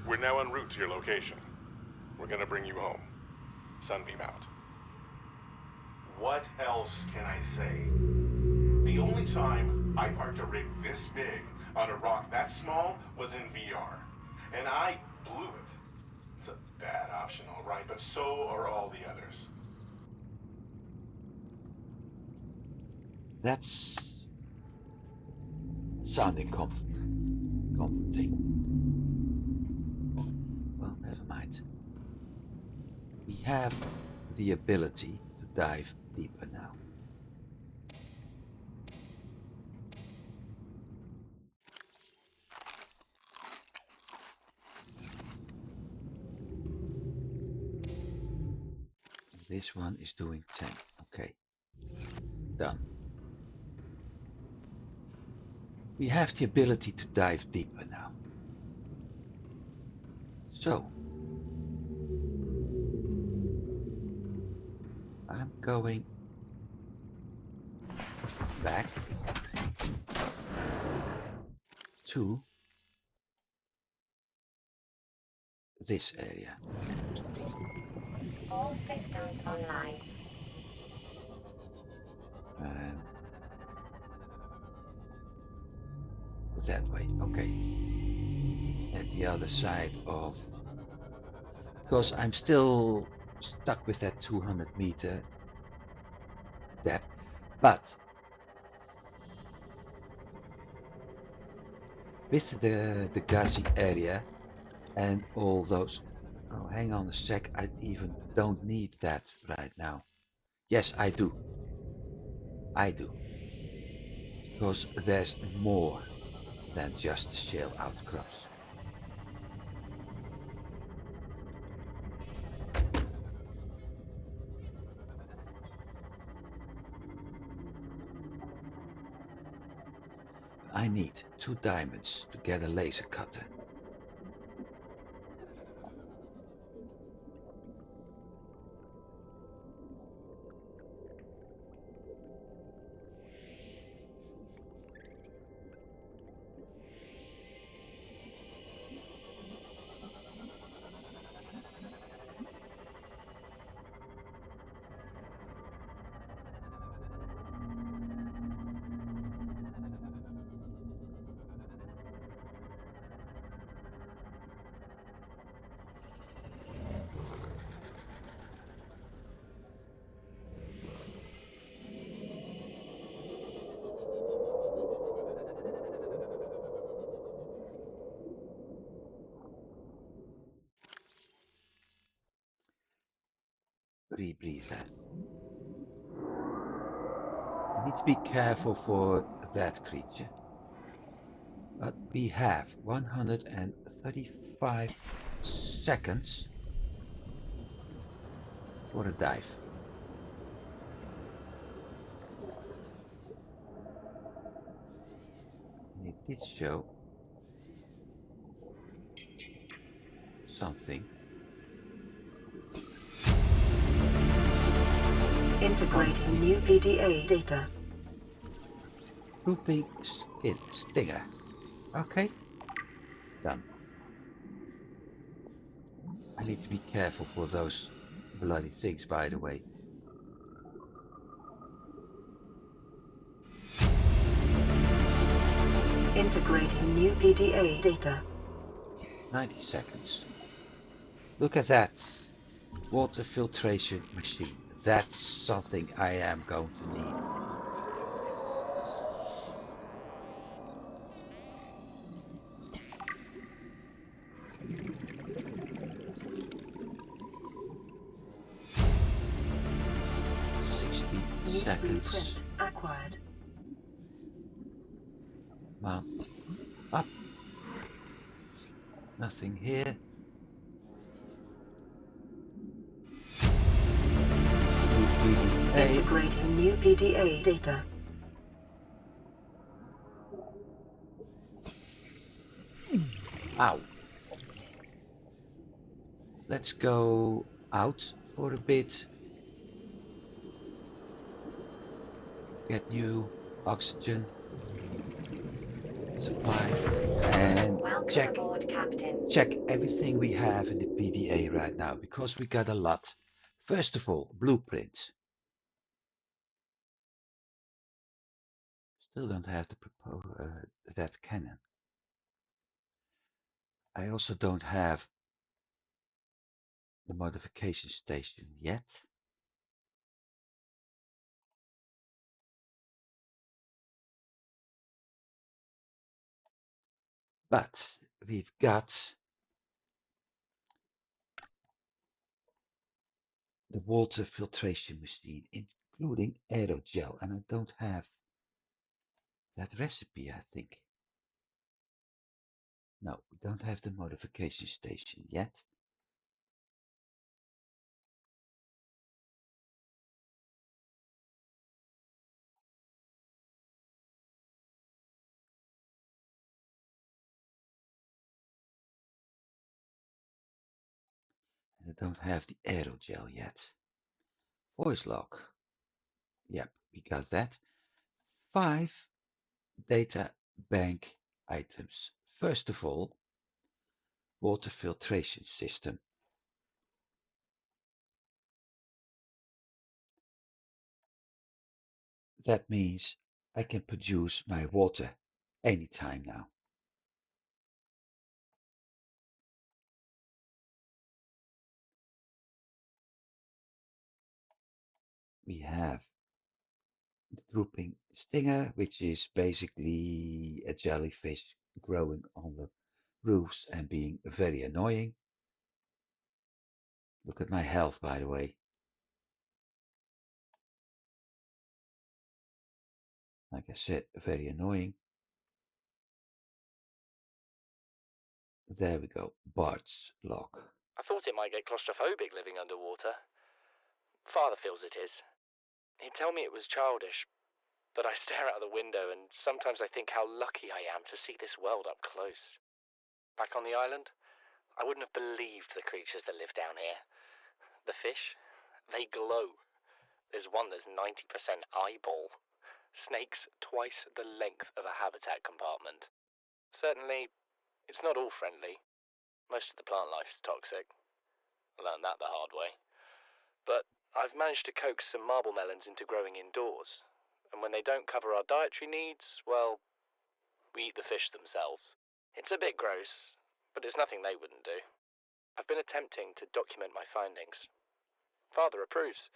E: We're now en route to your location. We're gonna bring you home. Sunbeam out. What else can I say? The only time I parked a rig this big on a rock that small was in VR. And I blew it. It's a bad option, all right, but so are all the others.
A: That's sounding comforting. Well, never mind. We have the ability to dive deeper now. This one is doing 10. Okay, done. We have the ability to dive deeper now. So, I'm going back to this area.
C: All systems online.
A: that way. Okay. At the other side of... Because I'm still stuck with that 200-meter depth. But with the Degasi area and all those... Oh, hang on a sec. I even don't need that right now. Yes, I do. I do. Because there's more than just the shale outcrops. I need 2 diamonds to get a laser cutter. Rebreather. You need to be careful for that creature. But we have 135 seconds for a dive. And it did show something.
B: Integrating new PDA data.
A: Looping stinger. Okay, done. I need to be careful for those bloody things, by the way.
B: Integrating new PDA data.
A: 90 seconds. Look at that. Water filtration machine. That's something I am going to need.
B: New
A: Seconds.
B: blueprint acquired.
A: Well, up. Nothing here. New PDA.
B: Integrating new PDA data.
A: Ow. Let's go out for a bit. Get new oxygen supply and
C: Welcome aboard, Captain.
A: check everything we have in the PDA right now because we got a lot. First of all, blueprints. Still don't have that cannon. I also don't have the modification station yet. But we've got the water filtration machine, including aerogel, and I don't have that recipe, I think. No, we don't have the modification station yet. And I don't have the aerogel yet. Voice log. Yep, we got that. 5 data bank items. First of all, water filtration system. That means I can produce my water anytime now. We have the drooping stinger, which is basically a jellyfish growing on the roofs and being very annoying. Look at my health, by the way. Like I said, very annoying. There we go. Bart's lock.
F: I thought it might get claustrophobic living underwater. Father feels it is. He'd tell me it was childish, but I stare out of the window and sometimes I think how lucky I am to see this world up close. Back on the island, I wouldn't have believed the creatures that live down here. The fish, they glow. There's one that's 90% eyeball. Snakes twice the length of a habitat compartment. Certainly, it's not all friendly. Most of the plant life is toxic. I learned that the hard way. But I've managed to coax some marble melons into growing indoors. And when they don't cover our dietary needs, well, we eat the fish themselves. It's a bit gross, but it's nothing they wouldn't do. I've been attempting to document my findings. Father approves.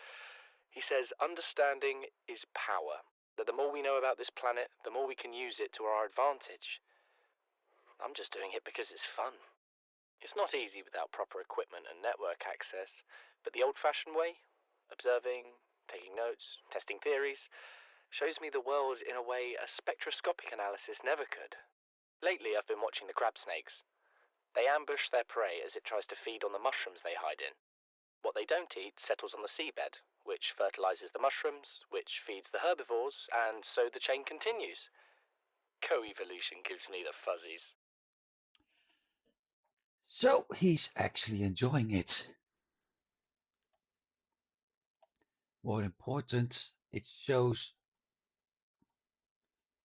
F: He says understanding is power, that the more we know about this planet, the more we can use it to our advantage. I'm just doing it because it's fun. It's not easy without proper equipment and network access, but the old-fashioned way, observing, taking notes, testing theories, shows me the world in a way a spectroscopic analysis never could. Lately I've been watching the crab snakes. They ambush their prey as it tries to feed on the mushrooms they hide in. What they don't eat settles on the seabed, which fertilizes the mushrooms, which feeds the herbivores, and so the chain continues. Co-evolution gives me the fuzzies.
A: So he's actually enjoying it. More important, it shows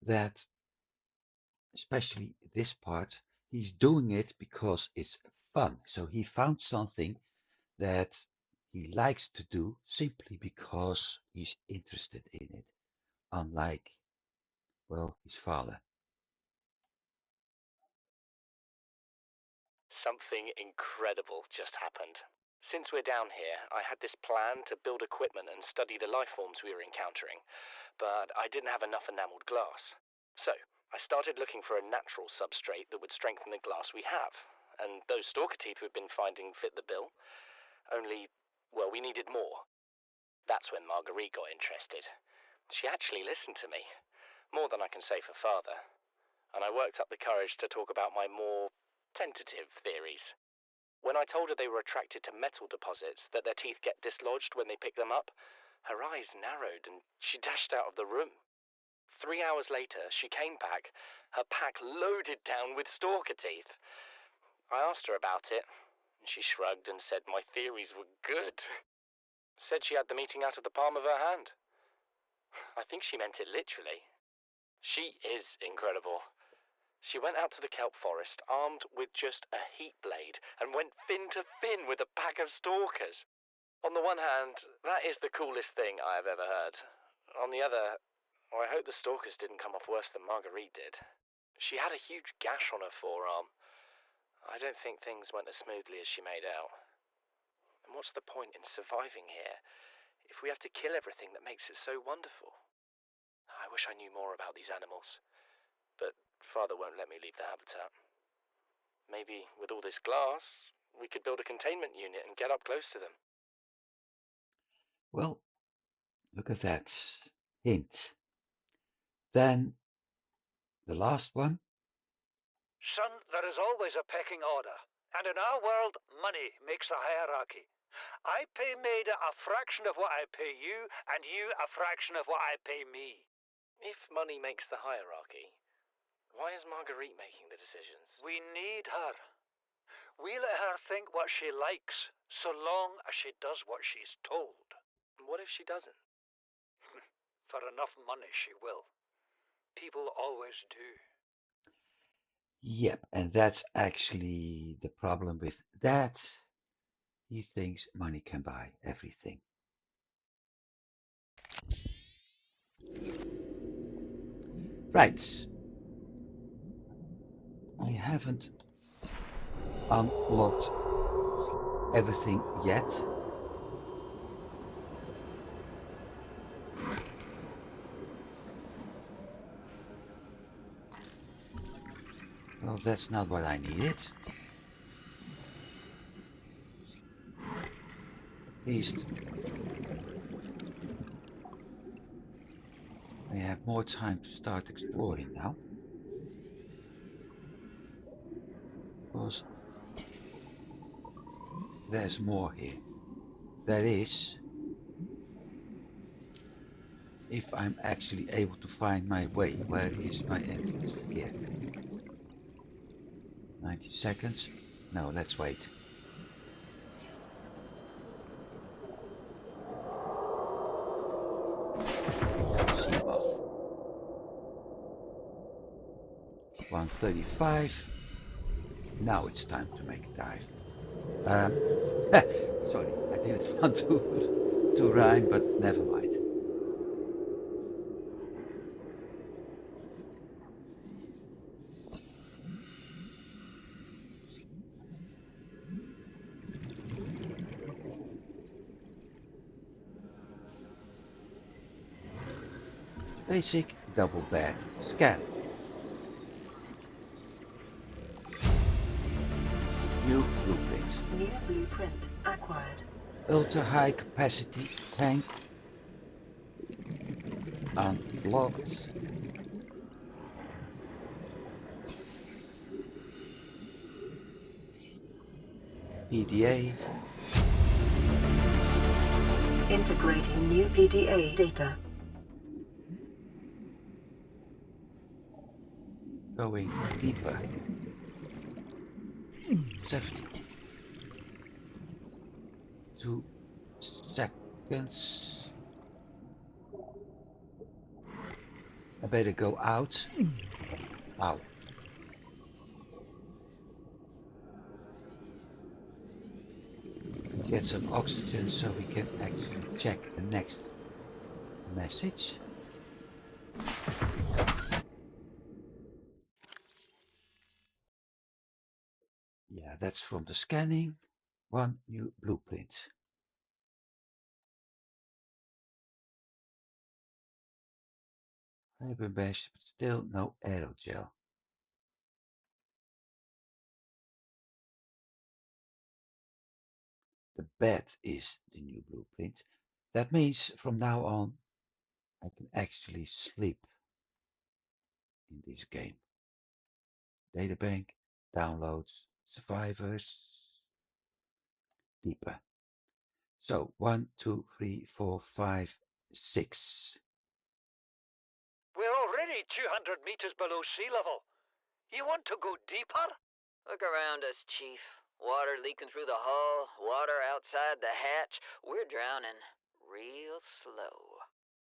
A: that, especially this part, he's doing it because it's fun. So he found something that he likes to do simply because he's interested in it, unlike, well, his father.
F: Something incredible just happened. Since we're down here, I had this plan to build equipment and study the life forms we were encountering, but I didn't have enough enameled glass. So, I started looking for a natural substrate that would strengthen the glass we have, and those stalker teeth we've been finding fit the bill. Only, well, we needed more. That's when Marguerite got interested. She actually listened to me, more than I can say for Father, and I worked up the courage to talk about my more tentative theories. When I told her they were attracted to metal deposits, that their teeth get dislodged when they pick them up, her eyes narrowed and she dashed out of the room. 3 hours later, she came back, her pack loaded down with stalker teeth. I asked her about it, and she shrugged and said my theories were good. Said she had the meeting out of the palm of her hand. I think she meant it literally. She is incredible. She went out to the kelp forest armed with just a heat blade and went fin to fin with a pack of stalkers. On the one hand, that is the coolest thing I have ever heard. On the other, I hope the stalkers didn't come off worse than Marguerite did. She had a huge gash on her forearm. I don't think things went as smoothly as she made out. And what's the point in surviving here if we have to kill everything that makes it so wonderful? I wish I knew more about these animals, but Father won't let me leave the habitat. Maybe with all this glass, we could build a containment unit and get up close to them.
A: Well, look at that hint. Then the last one.
G: Son, there is always a pecking order, and in our world, money makes a hierarchy. I pay Maida a fraction of what I pay you, and you a fraction of what I pay me.
F: If money makes the hierarchy, why is Marguerite making the decisions?
G: We need her. We let her think what she likes, so long as she does what she's told.
F: What if she doesn't?
G: For enough money, she will. People always do.
A: Yep, and that's actually the problem with that. He thinks money can buy everything. Right. I haven't unlocked everything yet. Well, that's not what I needed. At least I have more time to start exploring now. Because there's more here. That is, if I'm actually able to find my way. Where is my entrance? Here. 90 seconds. No, let's wait. Sea moth. 135. Now it's time to make a dive. Sorry, I didn't want to rhyme, but never mind. Basic double bed scan. New blueprint.
B: New blueprint acquired.
A: Ultra high capacity tank unlocked. PDA.
B: Integrating new PDA data.
A: Going deeper. 70. 2 seconds. I better go out. Ow. Get some oxygen so we can actually check the next message. Yeah, that's from the scanning. One new blueprint. I've bashed, but still no aerogel. The bed is the new blueprint. That means from now on I can actually sleep in this game. Databank, downloads, survivors, deeper. So 1, 2, 3, 4, 5, 6.
G: We're already 200 meters below sea level. You want to go deeper?
H: Look around us, Chief. Water leaking through the hull, water outside the hatch. We're drowning real slow.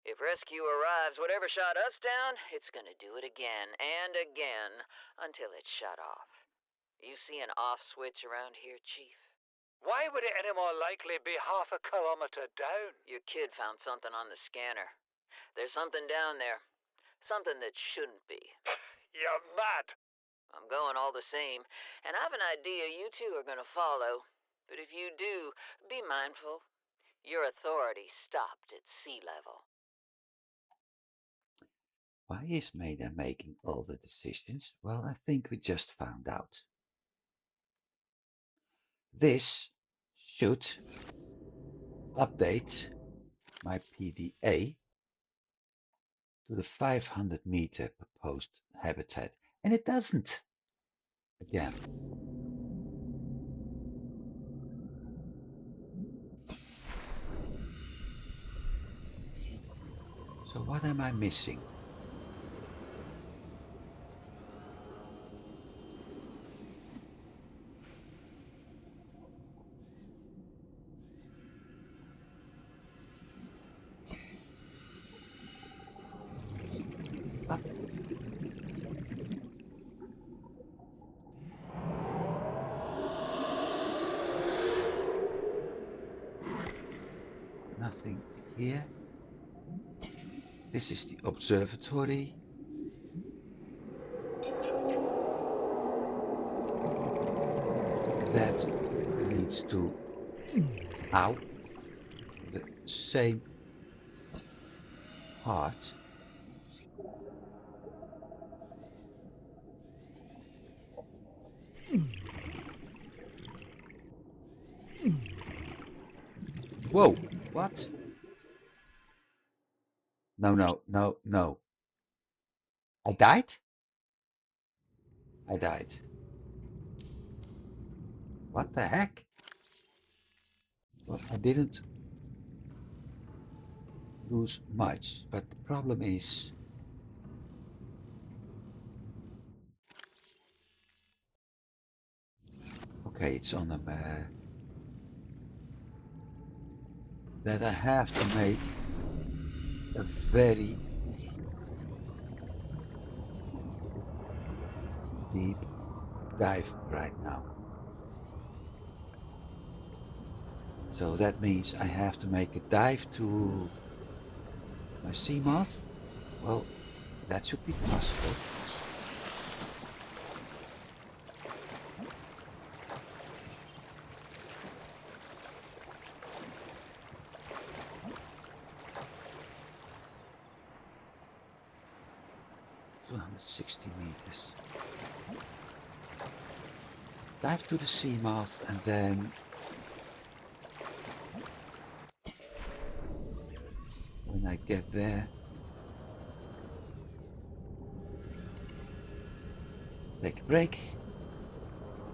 H: If rescue arrives, whatever shot us down, it's gonna do it again and again until it's shut off. You see an off switch around here, Chief?
G: Why would it any more likely be half a kilometer down?
H: Your kid found something on the scanner. There's something down there. Something that shouldn't be.
G: You're mad.
H: I'm going all the same, and I've an idea you two are gonna follow. But if you do, be mindful. Your authority stopped at sea level.
A: Why is Maida making all the decisions? Well, I think we just found out. This should update my PDA to the 500 meter proposed habitat, and it doesn't. Again. So what am I missing? Up. Nothing here. This is the observatory. That leads to, ow, the same part. Whoa, what? No, no, no, no. I died? I died. What the heck? Well, I didn't lose much, but the problem is okay, it's on a that I have to make a very deep dive right now. So that means I have to make a dive to my sea moth. Well, that should be possible. $260 meters. Dive to the sea moth and then when I get there, take a break,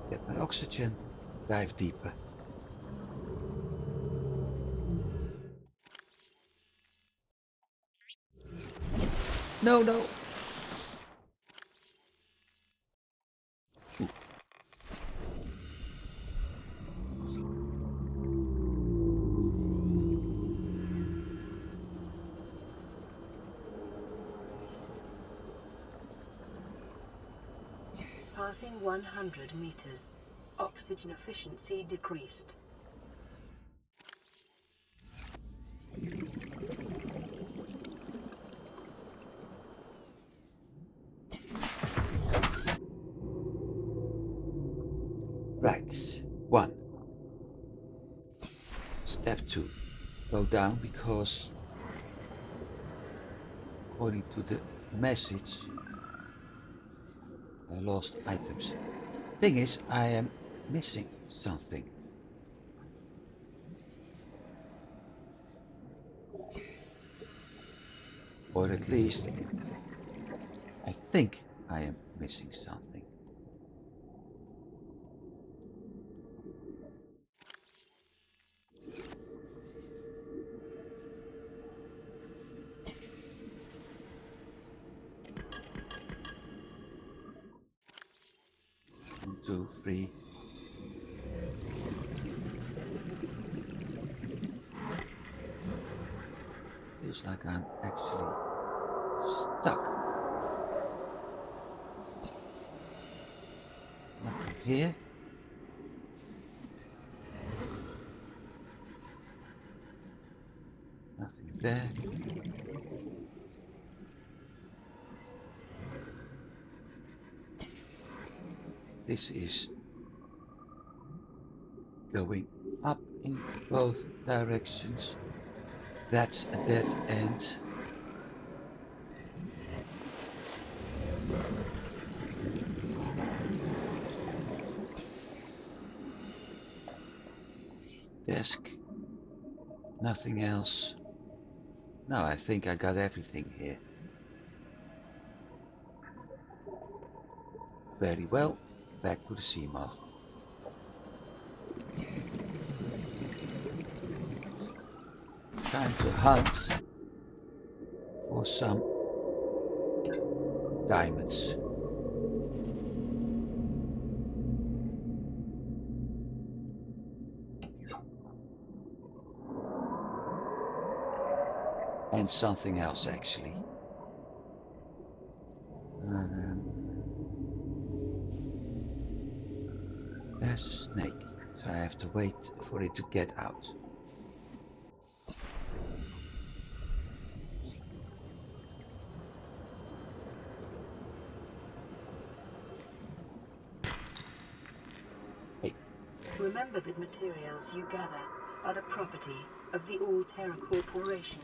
A: get my oxygen, dive deeper. No, no. Oof.
B: Passing 100 meters. Oxygen efficiency decreased.
A: Right. 1. Step 2. Go down because according to the message I lost items. Thing is, I am missing something. Or at least I think I am missing something. One, two, three. Feels like I'm actually stuck. Nothing here. Nothing there. This is going up in both directions. That's a dead end. Desk. Nothing else. No, I think I got everything here. Very well. Back to the sea moth. Time to hunt for some diamonds. And something else actually. There's a snake, so I have to wait for it to get out. Hey.
B: Remember that materials you gather are the property of the All Terra Corporation.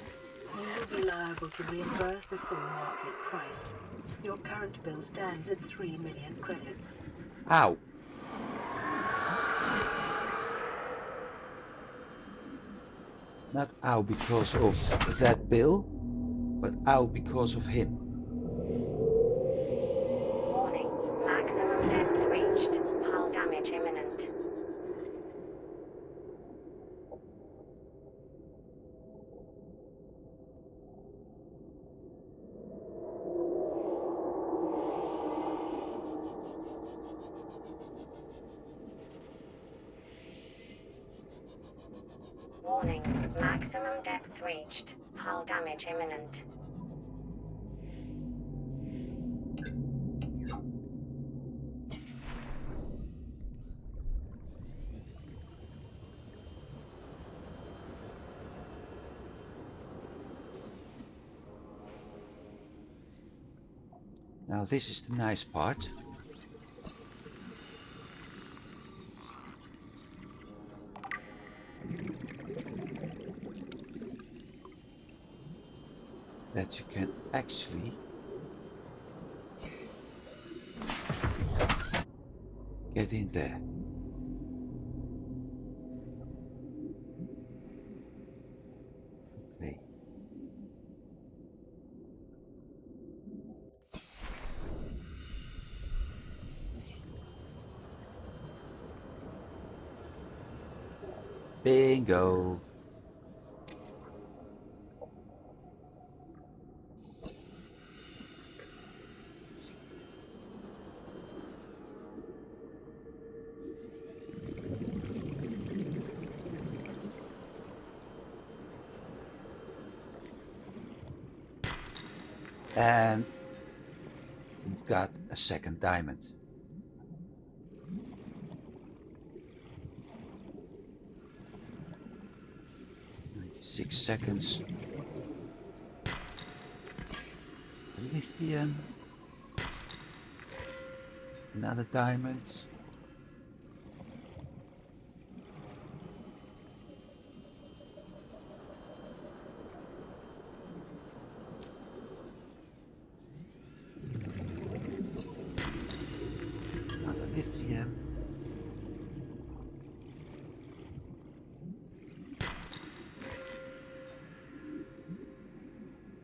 B: You will be liable to reimburse the full market price. Your current bill stands at 3 million credits.
A: Ow! Not out because of that bill, but out because of him.
C: Warning, maximum depth reached. Hull damage imminent. Warning, maximum depth reached. Hull damage imminent.
A: Now this is the nice part. That you can actually get in there. Okay. Bingo. And we've got a second diamond. 96 seconds. Lithium. Another diamond. Another lithium.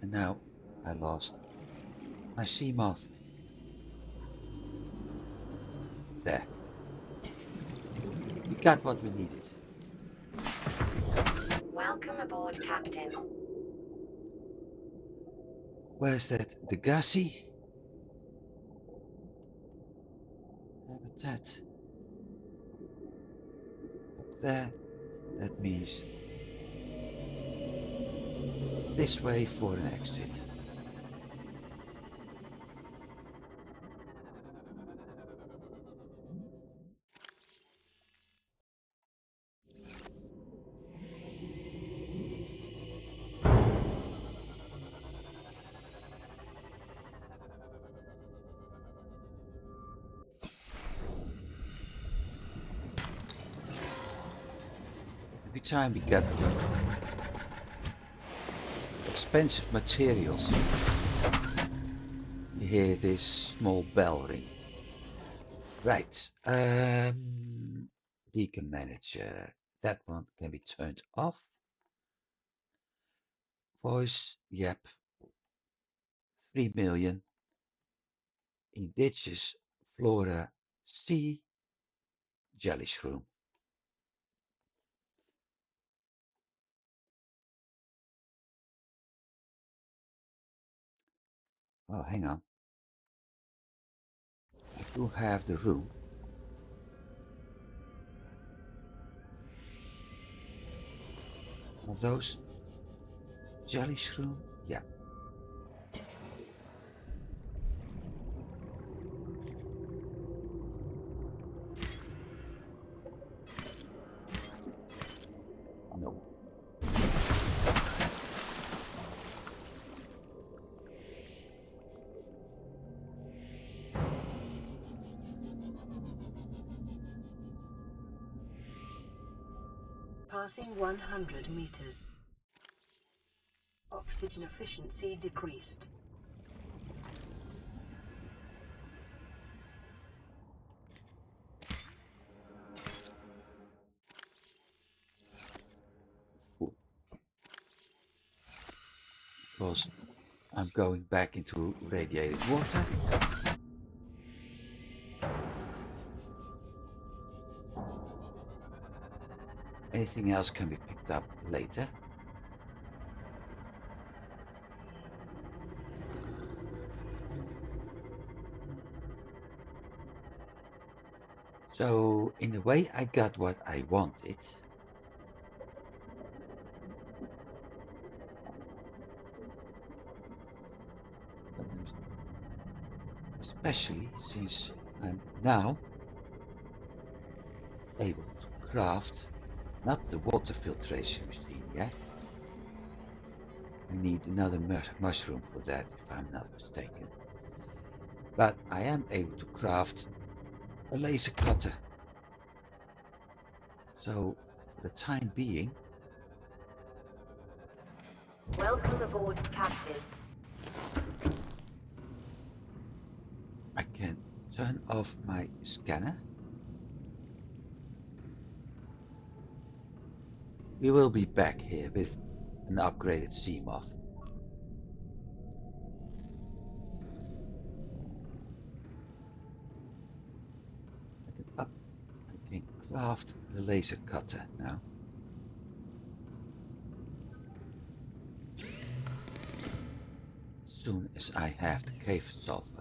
A: And now I lost my sea moth. There. We got what we needed.
C: Welcome aboard, Captain.
A: Where's that Degasi habitat? Up there. That means this way for an exit. Every time we get expensive materials, you hear this small bell ring. Right, beacon manager, that one can be turned off. Voice, yep. 3 million. Indigenous flora, C. Jellyshroom. Oh, hang on. I do have the room. Are those Jellyshroom? Yeah. No.
B: Passing 100 meters. Oxygen efficiency decreased.
A: Full. because I'm going back into radiated water. Anything else can be picked up later. So in a way I got what I wanted. Especially since I'm now able to craft not the water filtration machine yet. I need another mushroom for that if I'm not mistaken. But I am able to craft a laser cutter. So for the time being,
C: Welcome aboard, Captain.
A: I can turn off my scanner. We will be back here with an upgraded Seamoth. I can craft the laser cutter now. As soon as I have the cave sulfur.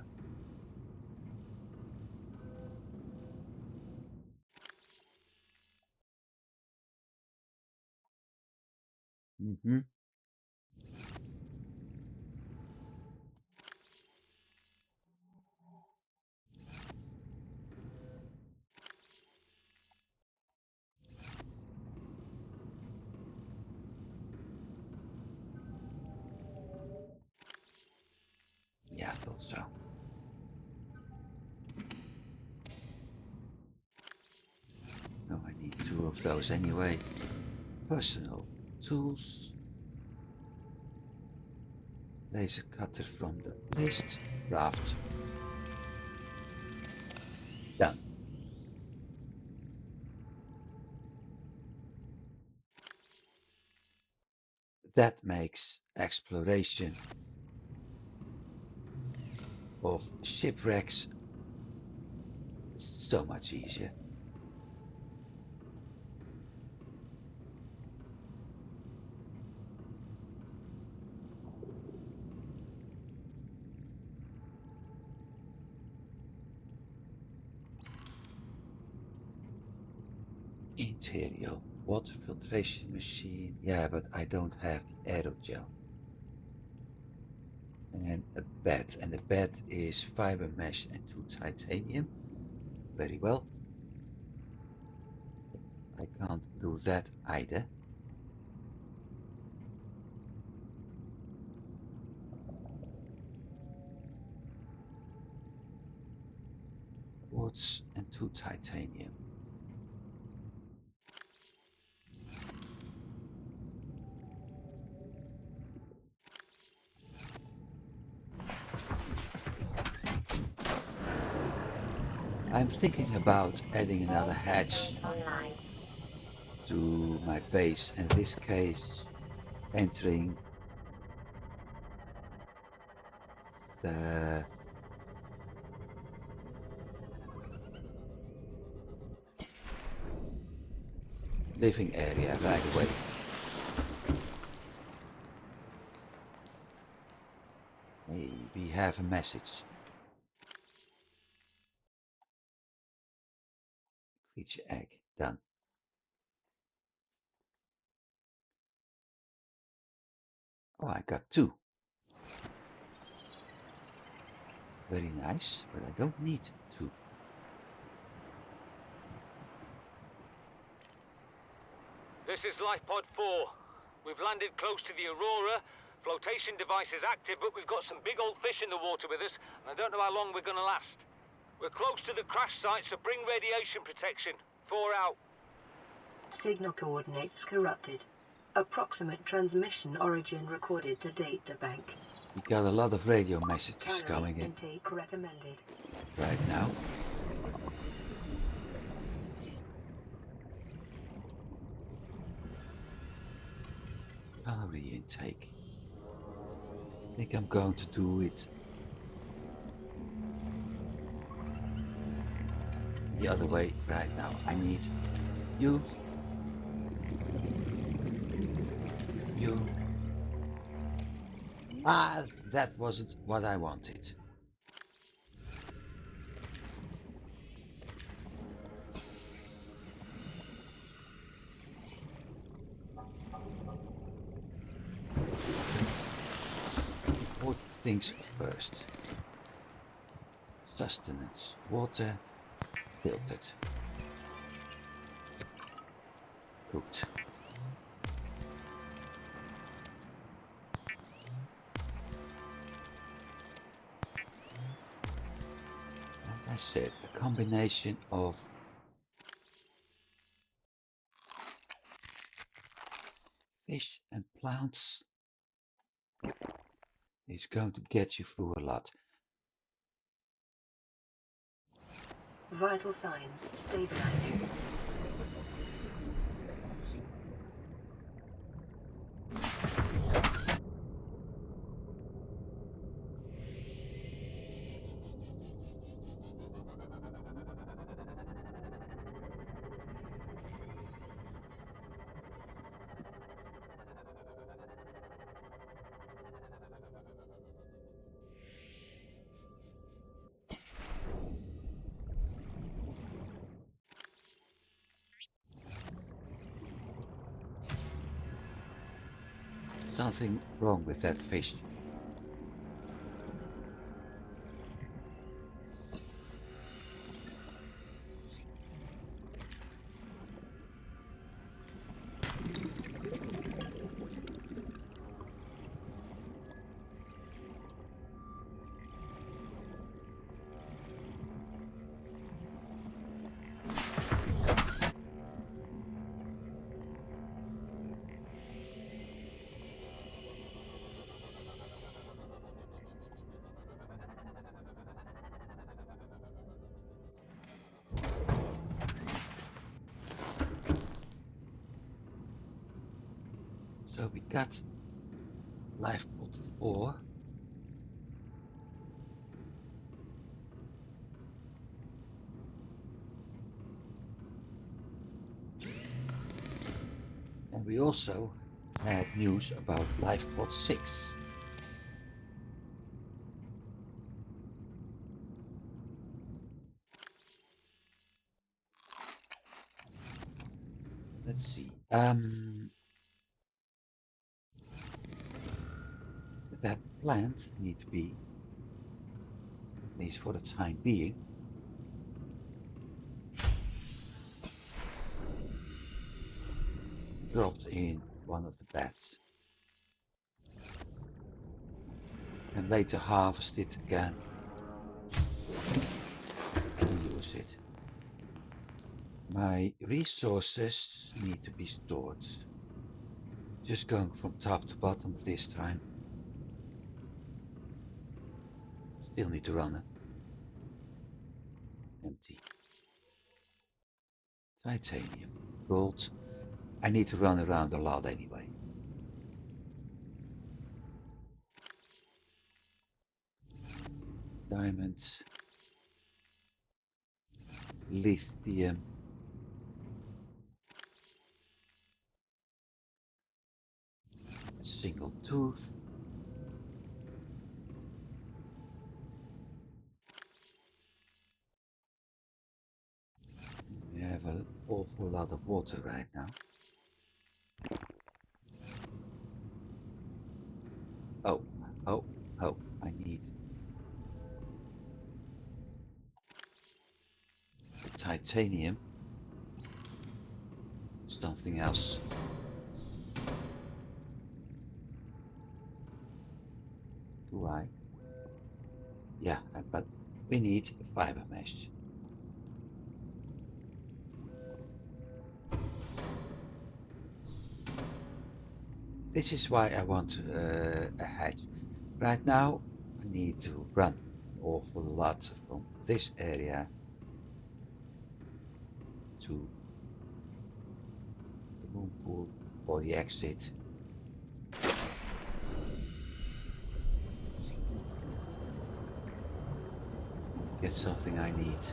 A: Yeah, I thought so. No, I need 2 of those anyway. Personal tools. Laser cutter from the list. Craft. Done. That makes exploration of shipwrecks so much easier. Interior water filtration machine. Yeah, but I don't have the aerogel. And a bed. And the bed is fiber mesh and 2 titanium. Very well. I can't do that either. Quartz and 2 titanium. I'm thinking about adding another hatch to my base, in this case entering the living area right away. Hey, we have a message. Creature egg, done. Oh, I got 2. Very nice, but I don't need 2.
G: This is Lifepod 4. We've landed close to the Aurora. Flotation device is active, but we've got some big old fish in the water with us, and I don't know how long we're gonna last. We're close to the crash site, so bring radiation protection. 4 out.
B: Signal coordinates corrupted. Approximate transmission origin recorded to data bank.
A: We got a lot of radio messages
B: Calorie
A: coming in
B: intake recommended.
A: right now. Calorie intake. think I'm going to do it the other way right now. I need you, you. Ah, that wasn't what I wanted. Important things first. Sustenance, water, filtered, cooked. Like I said, a combination of fish and plants is going to get you through a lot.
B: Vital signs stabilizing.
A: Something wrong with that fish. So we got life pod 4. And we also had news about life pod 6. Let's see. That plant need to be, at least for the time being, dropped in one of the beds. Can later harvest it again and use it. My resources need to be stored. Just going from top to bottom this time. Still need to run it. Empty. Titanium. Gold. I need to run around a lot anyway. Diamonds. Lithium. A single tooth. We have an awful lot of water right now. Oh, I need the titanium. Something else. Do I? Yeah, but we need a fiber mesh. This is why I want a hatch. Right now, I need to run an awful lot from this area to the moonpool or the exit. get something I need.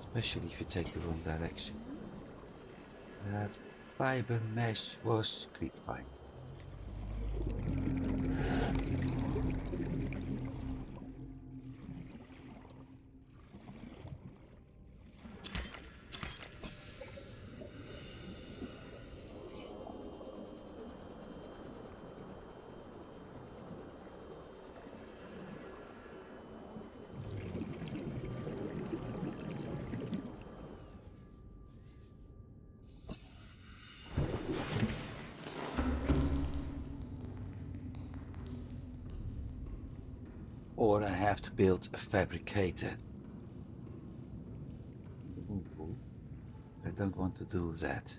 A: Especially if you take the wrong direction. That fiber mesh was creepvine. Or I have to build a fabricator in the moonpool. I don't want to do that.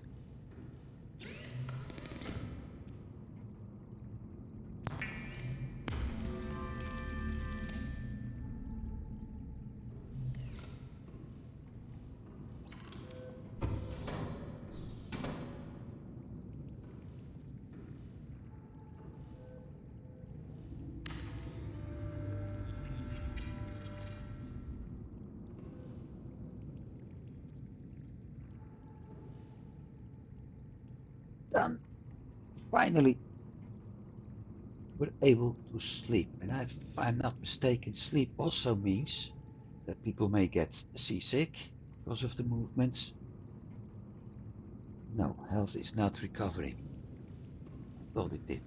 A: Done. Finally, we're able to sleep. And if I'm not mistaken, sleep also means that people may get seasick because of the movements. No, health is not recovering. I thought it did.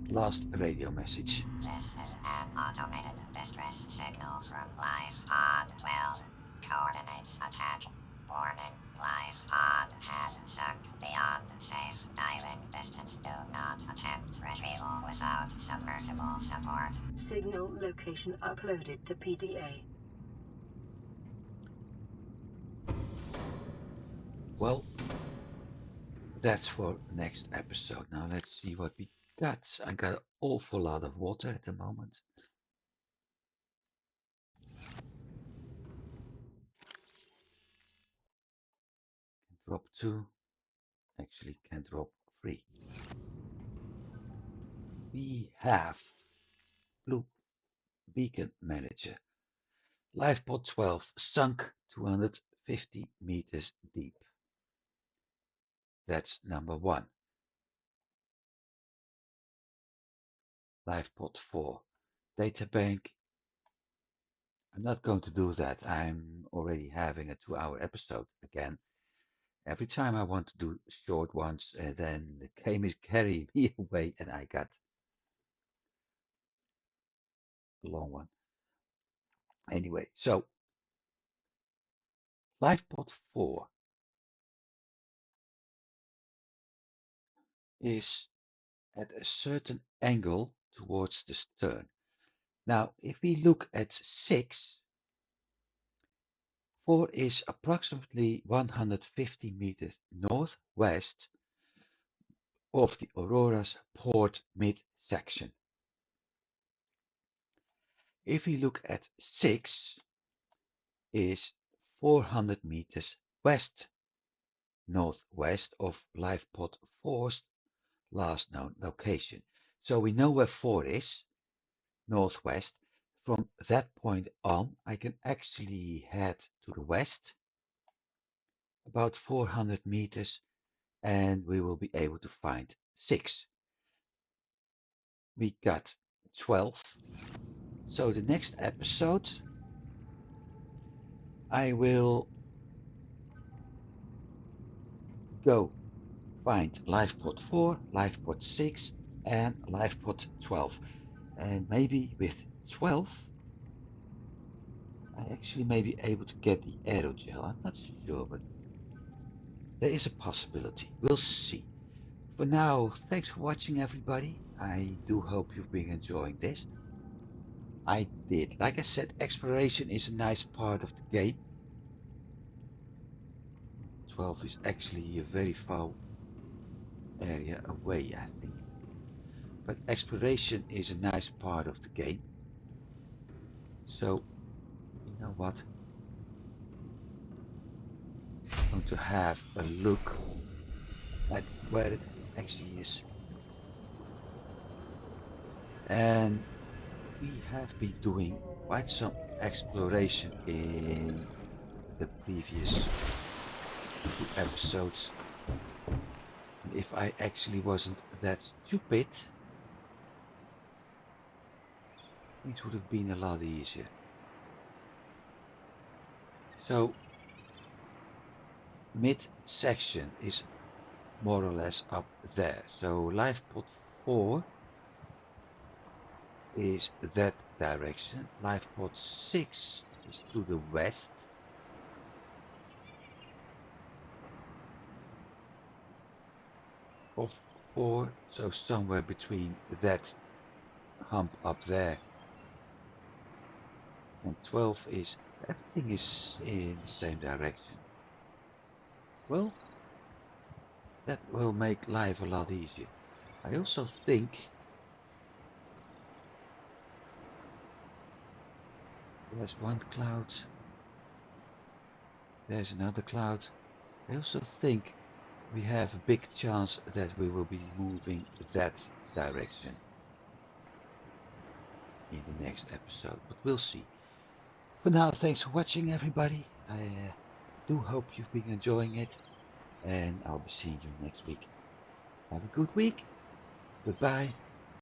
A: Last radio message.
C: This is an automated distress signal from Life Pod 12. Coordinates attack. Warning, Life Pod has sunk beyond safe diving distance. Do not attempt retrieval without submersible support.
B: Signal location uploaded to PDA.
A: Well, that's for next episode. Now let's see what we got. I got an awful lot of water at the moment. Drop 2. Actually can drop 3. We have Blue Beacon Manager. Lifepod 12 sunk 250 meters deep. That's number 1. Lifepod 4. Databank. I'm not going to do that. I'm already having a 2-hour episode again. Every time I want to do short ones, then the game is carrying me away and I got a long one. Anyway, so Lifepod 4 is at a certain angle towards the stern. Now, if we look at 6, 4 is approximately 150 meters northwest of the Aurora's port midsection. If we look at 6, is 400 meters west northwest of Lifepod 4's last known location. So we know where 4 is, northwest. From that point on, I can actually head to the west about 400 meters and we will be able to find 6. We got 12. So the next episode, I will go find Lifepod 4, Lifepod 6 and Lifepod 12. And maybe with 12, I actually may be able to get the aerogel. I'm not sure, but there is a possibility. We'll see. For now, thanks for watching, everybody. I do hope you've been enjoying this. I did. Like I said, exploration is a nice part of the game. 12 is actually a very far area away, I think. But exploration is a nice part of the game. So, you know what? I'm going to have a look at where it actually is. And we have been doing quite some exploration in the previous 2 episodes. And if I actually wasn't that stupid, things would have been a lot easier. So mid-section is more or less up there. So life pod 4 is that direction. Life pod 6 is to the west. Of 4, so somewhere between that hump up there and 12 is, everything is in the same direction. Well, that will make life a lot easier. I also think there's one cloud, there's another cloud. I also think we have a big chance that we will be moving that direction in the next episode, but we'll see. For now, thanks for watching, everybody. I do hope you've been enjoying it, and I'll be seeing you next week. Have a good week. Goodbye.